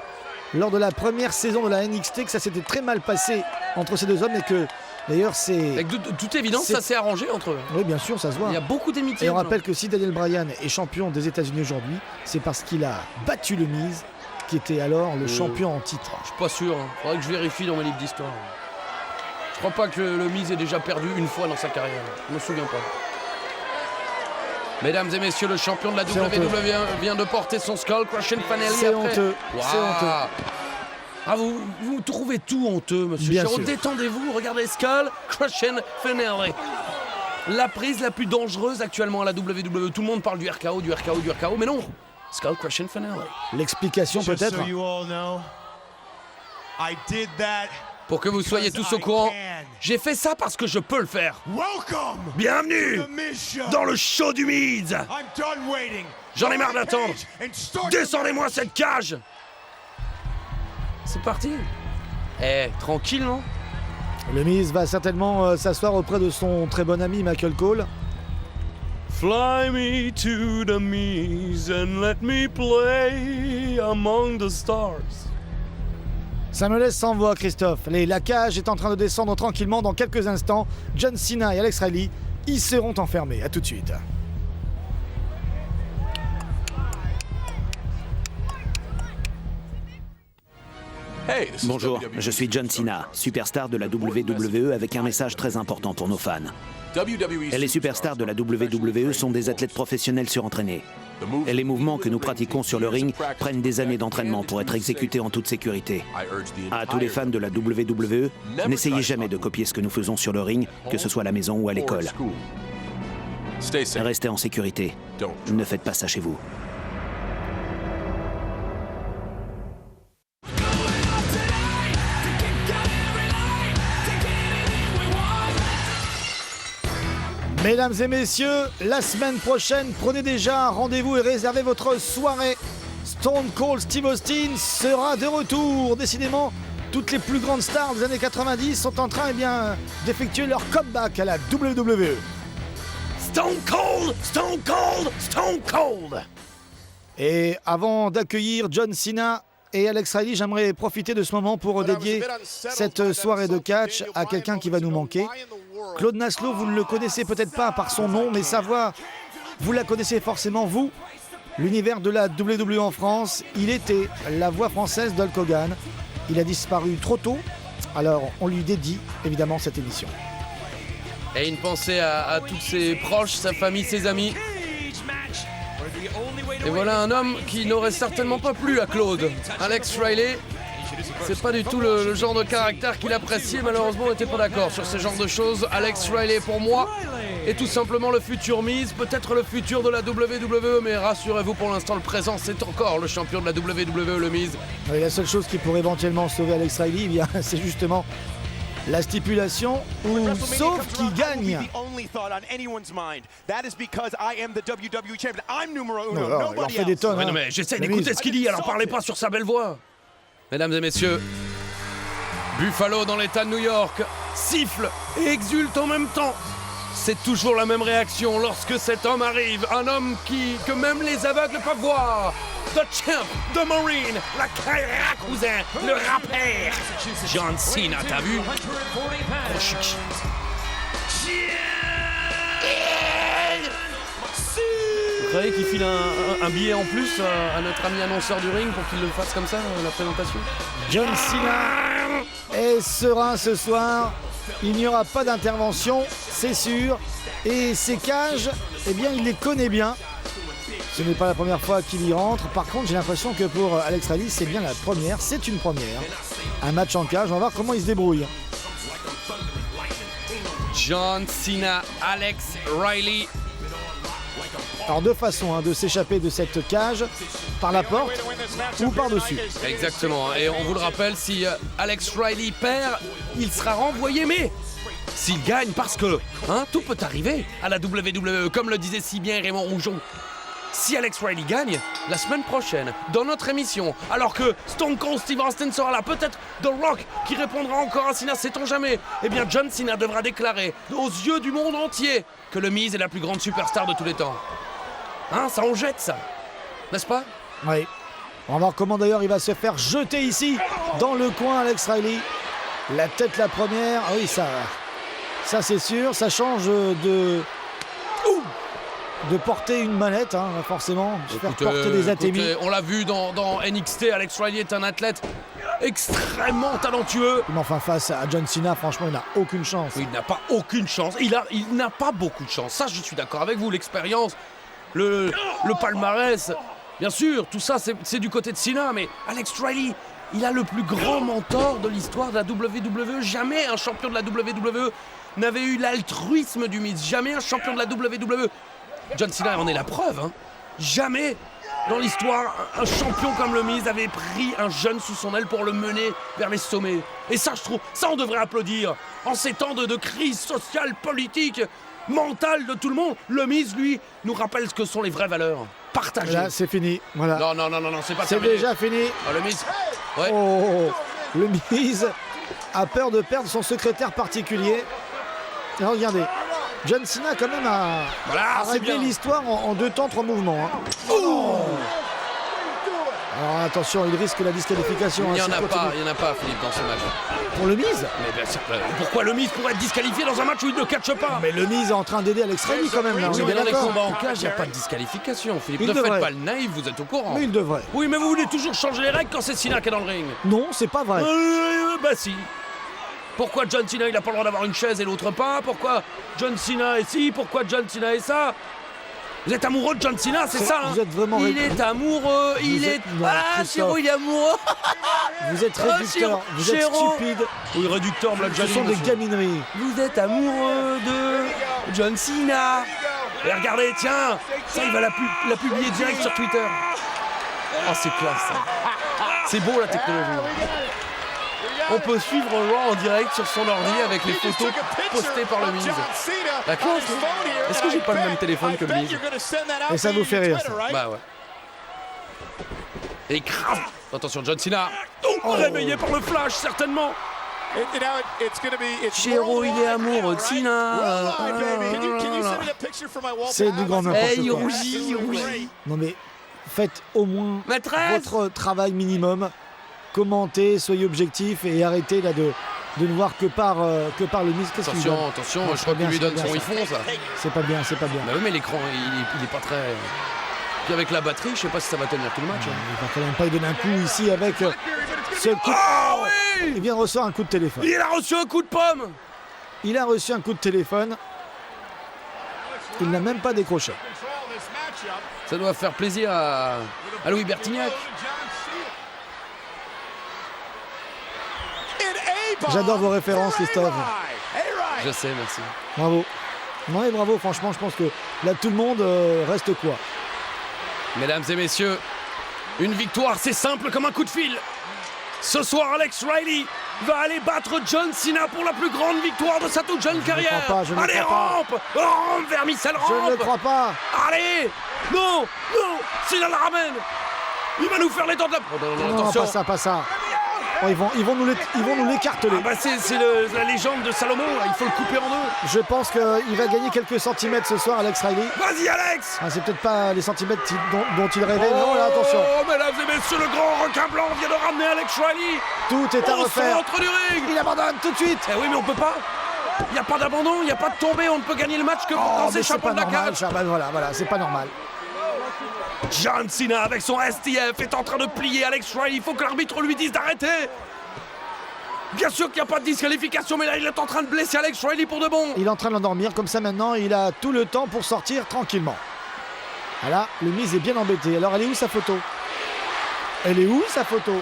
lors de la première saison de la NXT, que ça s'était très mal passé entre ces deux hommes et que d'ailleurs c'est...
Avec de toute évidence, ça s'est arrangé entre eux.
Oui, bien sûr, ça se voit.
Il y a beaucoup d'amitié.
Et on rappelle que si Daniel Bryan est champion des États-Unis aujourd'hui, c'est parce qu'il a battu le Miz, qui était alors le champion en titre.
Je suis pas sûr, hein. Faudrait que je vérifie dans mes livres d'histoire. Je crois pas que le Miz ait déjà perdu une fois dans sa carrière. Je me souviens pas. Mesdames et messieurs, le champion de la WWE vient de porter son Skull Crushing Finale.
C'est honteux.
Wow.
C'est honteux.
Ah, vous trouvez tout honteux, monsieur
Bien
Chéreau.
sûr.
Détendez-vous, regardez Skull Crushing Finale. La prise la plus dangereuse actuellement à la WWE. Tout le monde parle du RKO, mais non. Skull Crushing Finale.
L'explication peut-être.
Pour que vous soyez tous au courant, j'ai fait ça parce que je peux le faire. Bienvenue dans le show du Miz. J'en ai marre d'attendre. Descendez-moi cette cage. C'est parti. Tranquille, non?
Le Miz va certainement s'asseoir auprès de son très bon ami Michael Cole.
Fly me to the Miz and let me play among the stars.
Ça me laisse sans voix, Christophe. La cage est en train de descendre tranquillement dans quelques instants. John Cena et Alex Riley y seront enfermés. A tout de suite.
Bonjour, je suis John Cena, superstar de la WWE avec un message très important pour nos fans. Et les superstars de la WWE sont des athlètes professionnels surentraînés. Et les mouvements que nous pratiquons sur le ring prennent des années d'entraînement pour être exécutés en toute sécurité. À tous les fans de la WWE, n'essayez jamais de copier ce que nous faisons sur le ring, que ce soit à la maison ou à l'école. Restez en sécurité. Ne faites pas ça chez vous.
Mesdames et messieurs, la semaine prochaine, prenez déjà un rendez-vous et réservez votre soirée. Stone Cold Steve Austin sera de retour. Décidément, toutes les plus grandes stars des années 90 sont en train d'effectuer leur comeback à la WWE.
Stone Cold, Stone Cold, Stone Cold.
Et avant d'accueillir John Cena et Alex Riley, j'aimerais profiter de ce moment pour dédier cette soirée de catch à quelqu'un qui va nous manquer. Claude Naslo, vous ne le connaissez peut-être pas par son nom, mais sa voix, vous la connaissez forcément, vous. L'univers de la WWE en France, il était la voix française d'Hulk Hogan. Il a disparu trop tôt, alors on lui dédie évidemment cette émission.
Et une pensée à tous ses proches, sa famille, ses amis. Et voilà un homme qui n'aurait certainement pas plu à Claude. Alex Riley, c'est pas du tout le genre de caractère qu'il appréciait. Malheureusement, on n'était pas d'accord sur ce genre de choses. Alex Riley, pour moi, est tout simplement le futur Miz, peut-être le futur de la WWE, mais rassurez-vous, pour l'instant, le présent, c'est encore le champion de la WWE, le Miz.
Et la seule chose qui pourrait éventuellement sauver Alex Riley, eh bien, c'est justement la stipulation où sauf qui gagne. Non, il en fait des tonnes.
Ouais, non, mais j'essaie d'écouter ce qu'il dit, alors parlez pas sur sa belle voix. Mesdames et messieurs, Buffalo dans l'état de New York siffle et exulte en même temps. C'est toujours la même réaction lorsque cet homme arrive. Un homme que même les aveugles peuvent voir. The champ, the Marine, la Kairakuzen, le rappeur. John Cena, t'as vu? Trop chic. croyez qu'il file un billet en plus à notre ami annonceur du ring pour qu'il le fasse comme ça, la présentation?
John Cena est serein ce soir. Il n'y aura pas d'intervention, c'est sûr. Et ces cages, eh bien, il les connaît bien. Ce n'est pas la première fois qu'il y rentre. Par contre, j'ai l'impression que pour Alex Riley, c'est bien la première. C'est une première. Un match en cage. On va voir comment il se débrouille.
John Cena, Alex Riley.
Alors deux façons de s'échapper de cette cage, par la porte ou par-dessus.
Exactement, et on vous le rappelle, si Alex Riley perd, il sera renvoyé, mais s'il gagne, parce que tout peut arriver à la WWE, comme le disait si bien Raymond Rougeau. Si Alex Riley gagne, la semaine prochaine, dans notre émission, alors que Stone Cold Steve Austin sera là, peut-être The Rock qui répondra encore à Cena, sait-on jamais, eh bien John Cena devra déclarer aux yeux du monde entier que le Miz est la plus grande superstar de tous les temps. Ça en jette ça, n'est-ce pas?
Oui. On va voir comment d'ailleurs il va se faire jeter ici, dans le coin, Alex Riley. La tête la première, oui ça c'est sûr, ça change de porter une manette, forcément, de faire porter des ATM.
On l'a vu dans NXT, Alex Riley est un athlète extrêmement talentueux.
Mais enfin, face à John Cena, franchement, il n'a aucune chance.
Il n'a pas aucune chance, il n'a pas beaucoup de chance, ça je suis d'accord avec vous, l'expérience, le palmarès, bien sûr, tout ça c'est du côté de Cena, mais Alex Riley, il a le plus grand mentor de l'histoire de la WWE. Jamais un champion de la WWE n'avait eu l'altruisme du Miz, jamais un champion de la WWE. John Cena en est la preuve. Jamais dans l'histoire, un champion comme le Miz avait pris un jeune sous son aile pour le mener vers les sommets. Et ça, je trouve, ça on devrait applaudir. En ces temps de crise sociale, politique, mentale de tout le monde, le Miz, lui, nous rappelle ce que sont les vraies valeurs. Partagées.
Là, c'est fini. Voilà.
Non, c'est pas
c'est
terminé.
déjà fini.
Le Miz. Ouais.
Le Miz a peur de perdre son secrétaire particulier. Et regardez. John Cena quand même a réglé l'histoire en 2 temps, 3 mouvements. Alors attention, il risque la disqualification.
Il n'y en a pas, Philippe, dans ce match.
Pour le Miz?
Mais bien sûr, pourquoi le Miz pourrait être disqualifié dans un match où il ne catche pas?
Mais le Miz est en train d'aider Alex Riley quand même. Là,
oui, mais dans les combats en cage, il n'y a pas de disqualification, Philippe. Ne faites pas le naïf, vous êtes au courant.
Mais il devrait.
Oui, mais vous voulez toujours changer les règles quand c'est Cena qui est dans le ring.
Non, c'est pas vrai.
Bah si. Pourquoi John Cena il n'a pas le droit d'avoir une chaise et l'autre pas? Pourquoi John Cena est ci? Pourquoi John Cena est ça? Vous êtes amoureux de John Cena, c'est ça?
Vous êtes vraiment...
Il est amoureux, Chiro, il est amoureux.
Vous êtes réducteur, vous êtes stupide.
Oui, réducteur, Black
Ce sont des gamineries.
Vous êtes amoureux de John Cena. Et regardez, tiens, ça il va la publier direct sur Twitter. Oh, c'est classe ça. C'est beau la technologie. On peut suivre Raw en direct sur son ordi avec les photos postées par le Miz. La classe, est-ce que j'ai pas le même téléphone que le Miz?
Et ça vous fait rire, ça.
Bah ouais. Et crave. Attention, John Cena. Réveillé par le flash, certainement. Chiro, il est amoureux de Cena.
C'est du grand n'importe quoi.
Il rougit.
Non mais, faites au moins
Maîtresse.
votre travail minimum. Commentez, soyez objectifs et arrêtez là de ne voir que par le Miz.
Attention, je crois qu'il lui donne son iPhone, ça.
C'est pas bien.
Bah oui, mais l'écran, il est pas très... Puis avec la batterie, je sais pas si ça va tenir tout le match.
Il va quand même pas lui donner un coup ici avec ce coup.
Oui.
Il vient de recevoir un coup de téléphone.
Il a reçu un coup de pomme.
Il a reçu un coup de téléphone. Il n'a même pas décroché.
Ça doit faire plaisir à Louis Bertignac.
J'adore vos références, Christophe.
Je sais, merci.
Bravo. Non et bravo, franchement, je pense que là, tout le monde reste quoi.
Mesdames et messieurs, une victoire, c'est simple comme un coup de fil. Ce soir, Alex Riley va aller battre John Cena pour la plus grande victoire de sa toute jeune carrière. Allez, rampe vers Missile Rampe.
Je ne le crois pas.
Allez. Non, Cena la ramène. Il va nous faire les dents de la...
Non,
attention.
pas ça. Oh, ils vont nous l'écarteler.
C'est la légende de Salomon, là. Il faut le couper en deux.
Je pense qu'il va gagner quelques centimètres ce soir, Alex Riley.
Vas-y, Alex.
C'est peut-être pas les centimètres dont il rêvait. Non, là, attention.
Oh, mesdames et messieurs, le grand requin blanc vient de ramener Alex Riley.
Tout est à refaire.
Au centre du ring.
Il abandonne tout de suite.
Eh oui, mais on peut pas. Il n'y a pas d'abandon, il n'y a pas de tombée. On ne peut gagner le match que quand c'est champion de la cage.
Voilà, c'est pas normal.
John Cena avec son STF est en train de plier Alex Riley. Il faut que l'arbitre lui dise d'arrêter. Bien sûr qu'il n'y a pas de disqualification, mais là il est en train de blesser Alex Riley pour de bon.
Il est en train de l'endormir, comme ça maintenant il a tout le temps pour sortir tranquillement. Voilà, le Miz est bien embêté. Alors elle est où sa photo? Elle est où sa photo?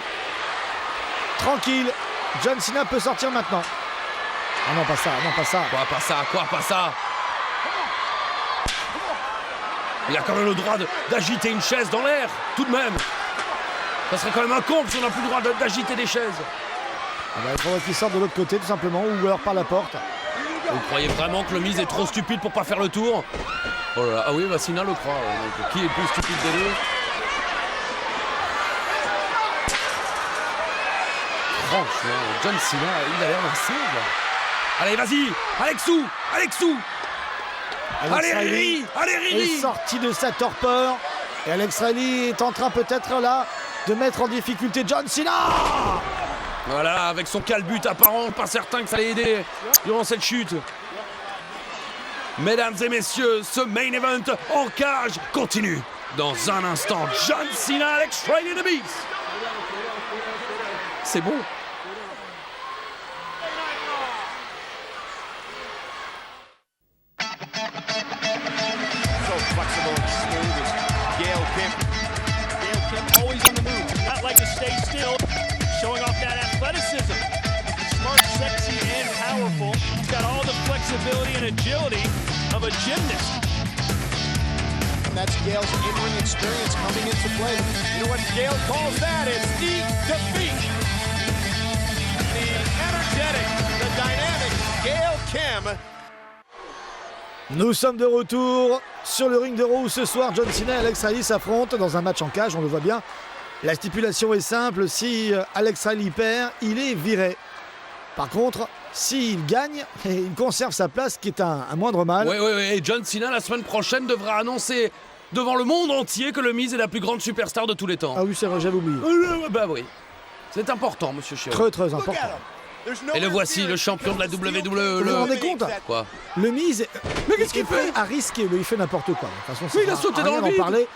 Tranquille, John Cena peut sortir maintenant. Ah non, pas ça, non, pas ça.
Quoi pas ça? Il a quand même le droit d'agiter une chaise dans l'air, tout de même. Ça serait quand même un comble si on n'a plus le droit d'agiter des chaises.
Ah bah, il faudrait qu'il sorte de l'autre côté tout simplement, ou alors par la porte.
Vous croyez vraiment que le Miz est trop stupide pour pas faire le tour? Oh là là, ah oui, bah Cena le croit. Donc, qui est le plus stupide des deux? Franchement, John Cena, il a l'air d'un singe. Allez, vas-y, Alexou. Allez, Riri.
Est sorti de sa torpeur. Et Alex Riley est en train peut-être là de mettre en difficulté John Cena.
Voilà, avec son calbut apparent, pas certain que ça allait aider durant cette chute. Mesdames et messieurs, ce main event en cage continue. Dans un instant, John Cena, Alex Riley the Beast. C'est bon.
So flexible and smooth as Gail Kim. Gail Kim always on the move, not like to stay still, showing off that athleticism. Smart, sexy, and powerful. She's got all the flexibility and agility of a gymnast. And that's Gail's in-ring experience coming into play. You know what Gail calls that? It's the defeat. The energetic, the dynamic Gail Kim.
Nous sommes de retour sur le ring de Raw où ce soir John Cena et Alex Riley s'affrontent dans un match en cage, on le voit bien. La stipulation est simple, si Alex Riley perd, il est viré. Par contre, s'il gagne, il conserve sa place, qui est un moindre mal.
Oui, et John Cena la semaine prochaine devra annoncer devant le monde entier que le Miz est la plus grande superstar de tous les temps.
Ah oui, c'est vrai, j'avais oublié.
Bah oui, c'est important, monsieur Chéreau.
Très très important.
Et le voici, le champion de la WWE.
Vous vous rendez compte?
Quoi?
Le Miz
Mais qu'est-ce qu'il fait?
À risquer, mais il fait n'importe quoi. De toute façon,
mais il a sauté dans le vide.
Parler.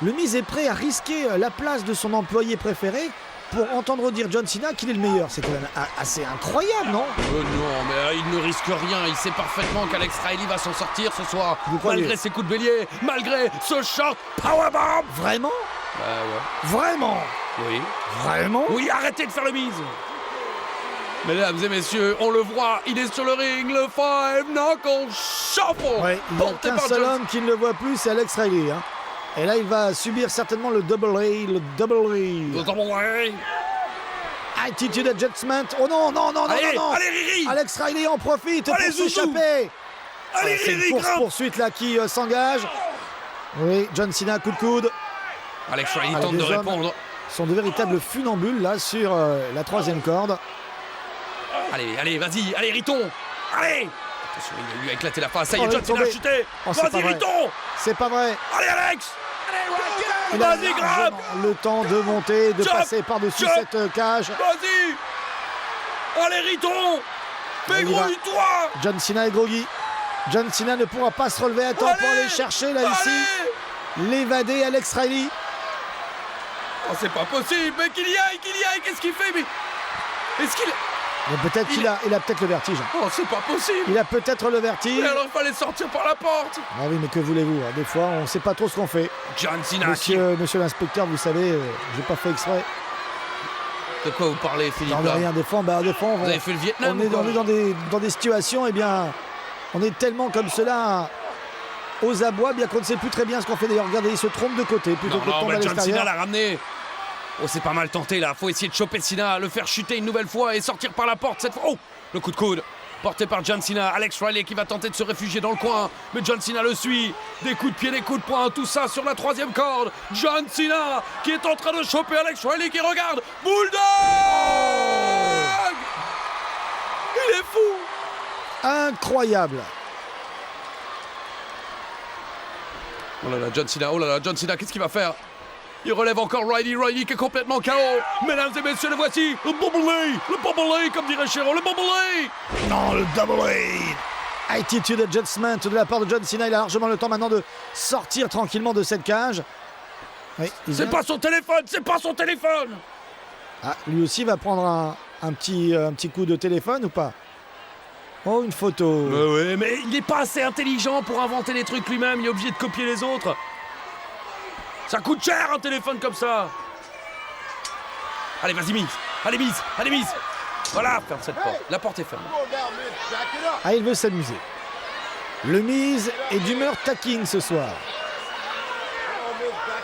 Le Miz est prêt à risquer la place de son employé préféré pour entendre dire John Cena qu'il est le meilleur. C'est quand même assez incroyable, non?
Non, mais il ne risque rien. Il sait parfaitement qu'Alex Riley va s'en sortir ce soir. Malgré ses coups de bélier, malgré ce short powerbomb.
Vraiment?
Bah ouais.
Vraiment?
Oui.
Vraiment?
Oui, arrêtez de faire le Miz. Mesdames et messieurs, on le voit, il est sur le ring, le Five Knuckle Shuffle.
Ouais, il n'y a qu'un seul homme qui ne le voit plus, c'est Alex Riley. Hein. Et là, il va subir certainement le double A. Attitude Adjustment. Oh non.
Allez, Riri.
Alex Riley en profite pour s'échapper.
Allez,
c'est
Riri,
une course-poursuite là qui s'engage. Oui, John Cena, coup de coude.
Alex Riley tente de répondre.
Sont de véritables funambules là sur la troisième corde.
Allez, vas-y, allez, Riton. Allez. Attention, il lui a éclaté la face. Ça y est, John Cena a chuté. Vas-y, Riton.
C'est pas vrai.
Allez, Alex.
Il a le temps de monter, de passer par-dessus cette cage.
Vas-y. Allez, Riton. Fais grouille-toi.
John Cena est groggy. John Cena ne pourra pas se relever à temps pour aller chercher là ici l'évadé Alex Riley.
Oh, c'est pas possible. Mais qu'il y aille. Qu'est-ce qu'il fait? Mais est-ce qu'il...
Mais peut-être qu'il a peut-être le vertige.
Oh, c'est pas possible.
Il a peut-être le vertige.
Mais alors il fallait sortir par la porte.
Ah oui, mais que voulez-vous? Des fois, on sait pas trop ce qu'on fait.
John Cena.
Monsieur l'inspecteur, vous savez, j'ai pas fait exprès.
De quoi vous parlez, Philippe?
Non, rien. Des fois,
vous avez fait le Vietnam.
On est dans des situations, on est tellement comme cela aux abois, bien qu'on ne sait plus très bien ce qu'on fait. D'ailleurs, regardez, il se trompe de côté plutôt que de tomber à l'extérieur.
John Cena l'a ramené. Oh, c'est pas mal tenté là, faut essayer de choper Cena, le faire chuter une nouvelle fois et sortir par la porte cette fois. Oh, le coup de coude porté par John Cena. Alex Riley qui va tenter de se réfugier dans le coin, mais John Cena le suit. Des coups de pied, des coups de poing, tout ça sur la troisième corde. John Cena qui est en train de choper Alex Riley qui regarde. Bulldog. Il est fou.
Incroyable.
Oh là là, John Cena, qu'est-ce qu'il va faire? Il relève encore Riley qui est complètement KO. Mesdames et messieurs, le voici. Le Bubble A, comme dirait Chéreau, le Bubble A.
Non, le Double A. Attitude Adjustment de la part de John Cena. Il a largement le temps maintenant de sortir tranquillement de cette cage. Oui,
c'est pas son téléphone, c'est pas son téléphone.
Ah, lui aussi va prendre un petit coup de téléphone ou pas? Oh, une photo.
Ouais, mais il n'est pas assez intelligent pour inventer les trucs lui-même, il est obligé de copier les autres. Ça coûte cher un téléphone comme ça. Allez, vas-y, mise. Allez, mise. Allez, mise. Voilà, ferme cette porte. La porte est fermée.
Ah, il veut s'amuser. Le Miz est d'humeur taquine ce soir.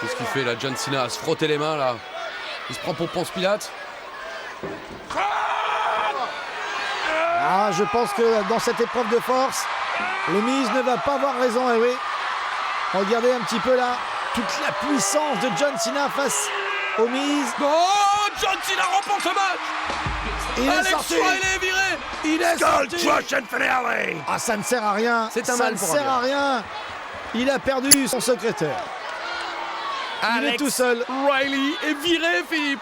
Qu'est-ce qu'il fait là, John Cena, à se frotter les mains là? Il se prend pour Ponce Pilate?
Ah, je pense que dans cette épreuve de force, le Miz ne va pas avoir raison, eh oui. Regardez un petit peu là, toute la puissance de John Cena face au Miz.
Oh, John Cena remporte le match.
Il est
Alex
sorti.
Riley est viré. Il est sorti.
Ah, ça ne sert à rien.
C'est un
ça
mal
ne
pour
sert
un
à rien. Il a perdu son secrétaire. Il est tout seul.
Riley est viré, Philippe.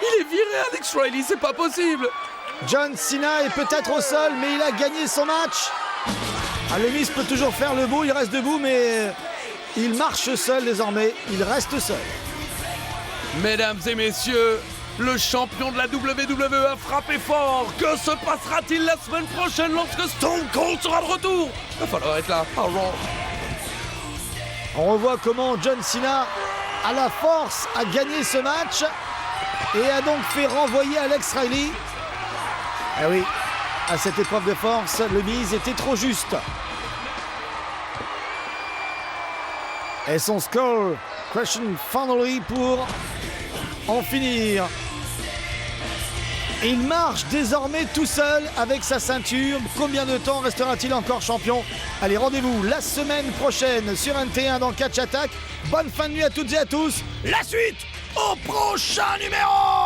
Il est viré, Alex Riley, c'est pas possible.
John Cena est peut-être au sol, mais il a gagné son match. Ah, le Miz peut toujours faire le beau, il reste debout, mais il marche seul désormais. Il reste seul.
Mesdames et messieurs, le champion de la WWE a frappé fort. Que se passera-t-il la semaine prochaine lorsque Stone Cold sera de retour? Il va falloir être là, à Raw.
On revoit comment John Cena, à la force, a gagné ce match et a donc fait renvoyer Alex Riley. Eh oui, à cette épreuve de force, le Miz était trop juste. Et son Skull Crushing Finally pour en finir. Il marche désormais tout seul avec sa ceinture. Combien de temps restera-t-il encore champion? Allez, rendez-vous la semaine prochaine sur NT1 dans Catch Attack. Bonne fin de nuit à toutes et à tous. La suite au prochain numéro.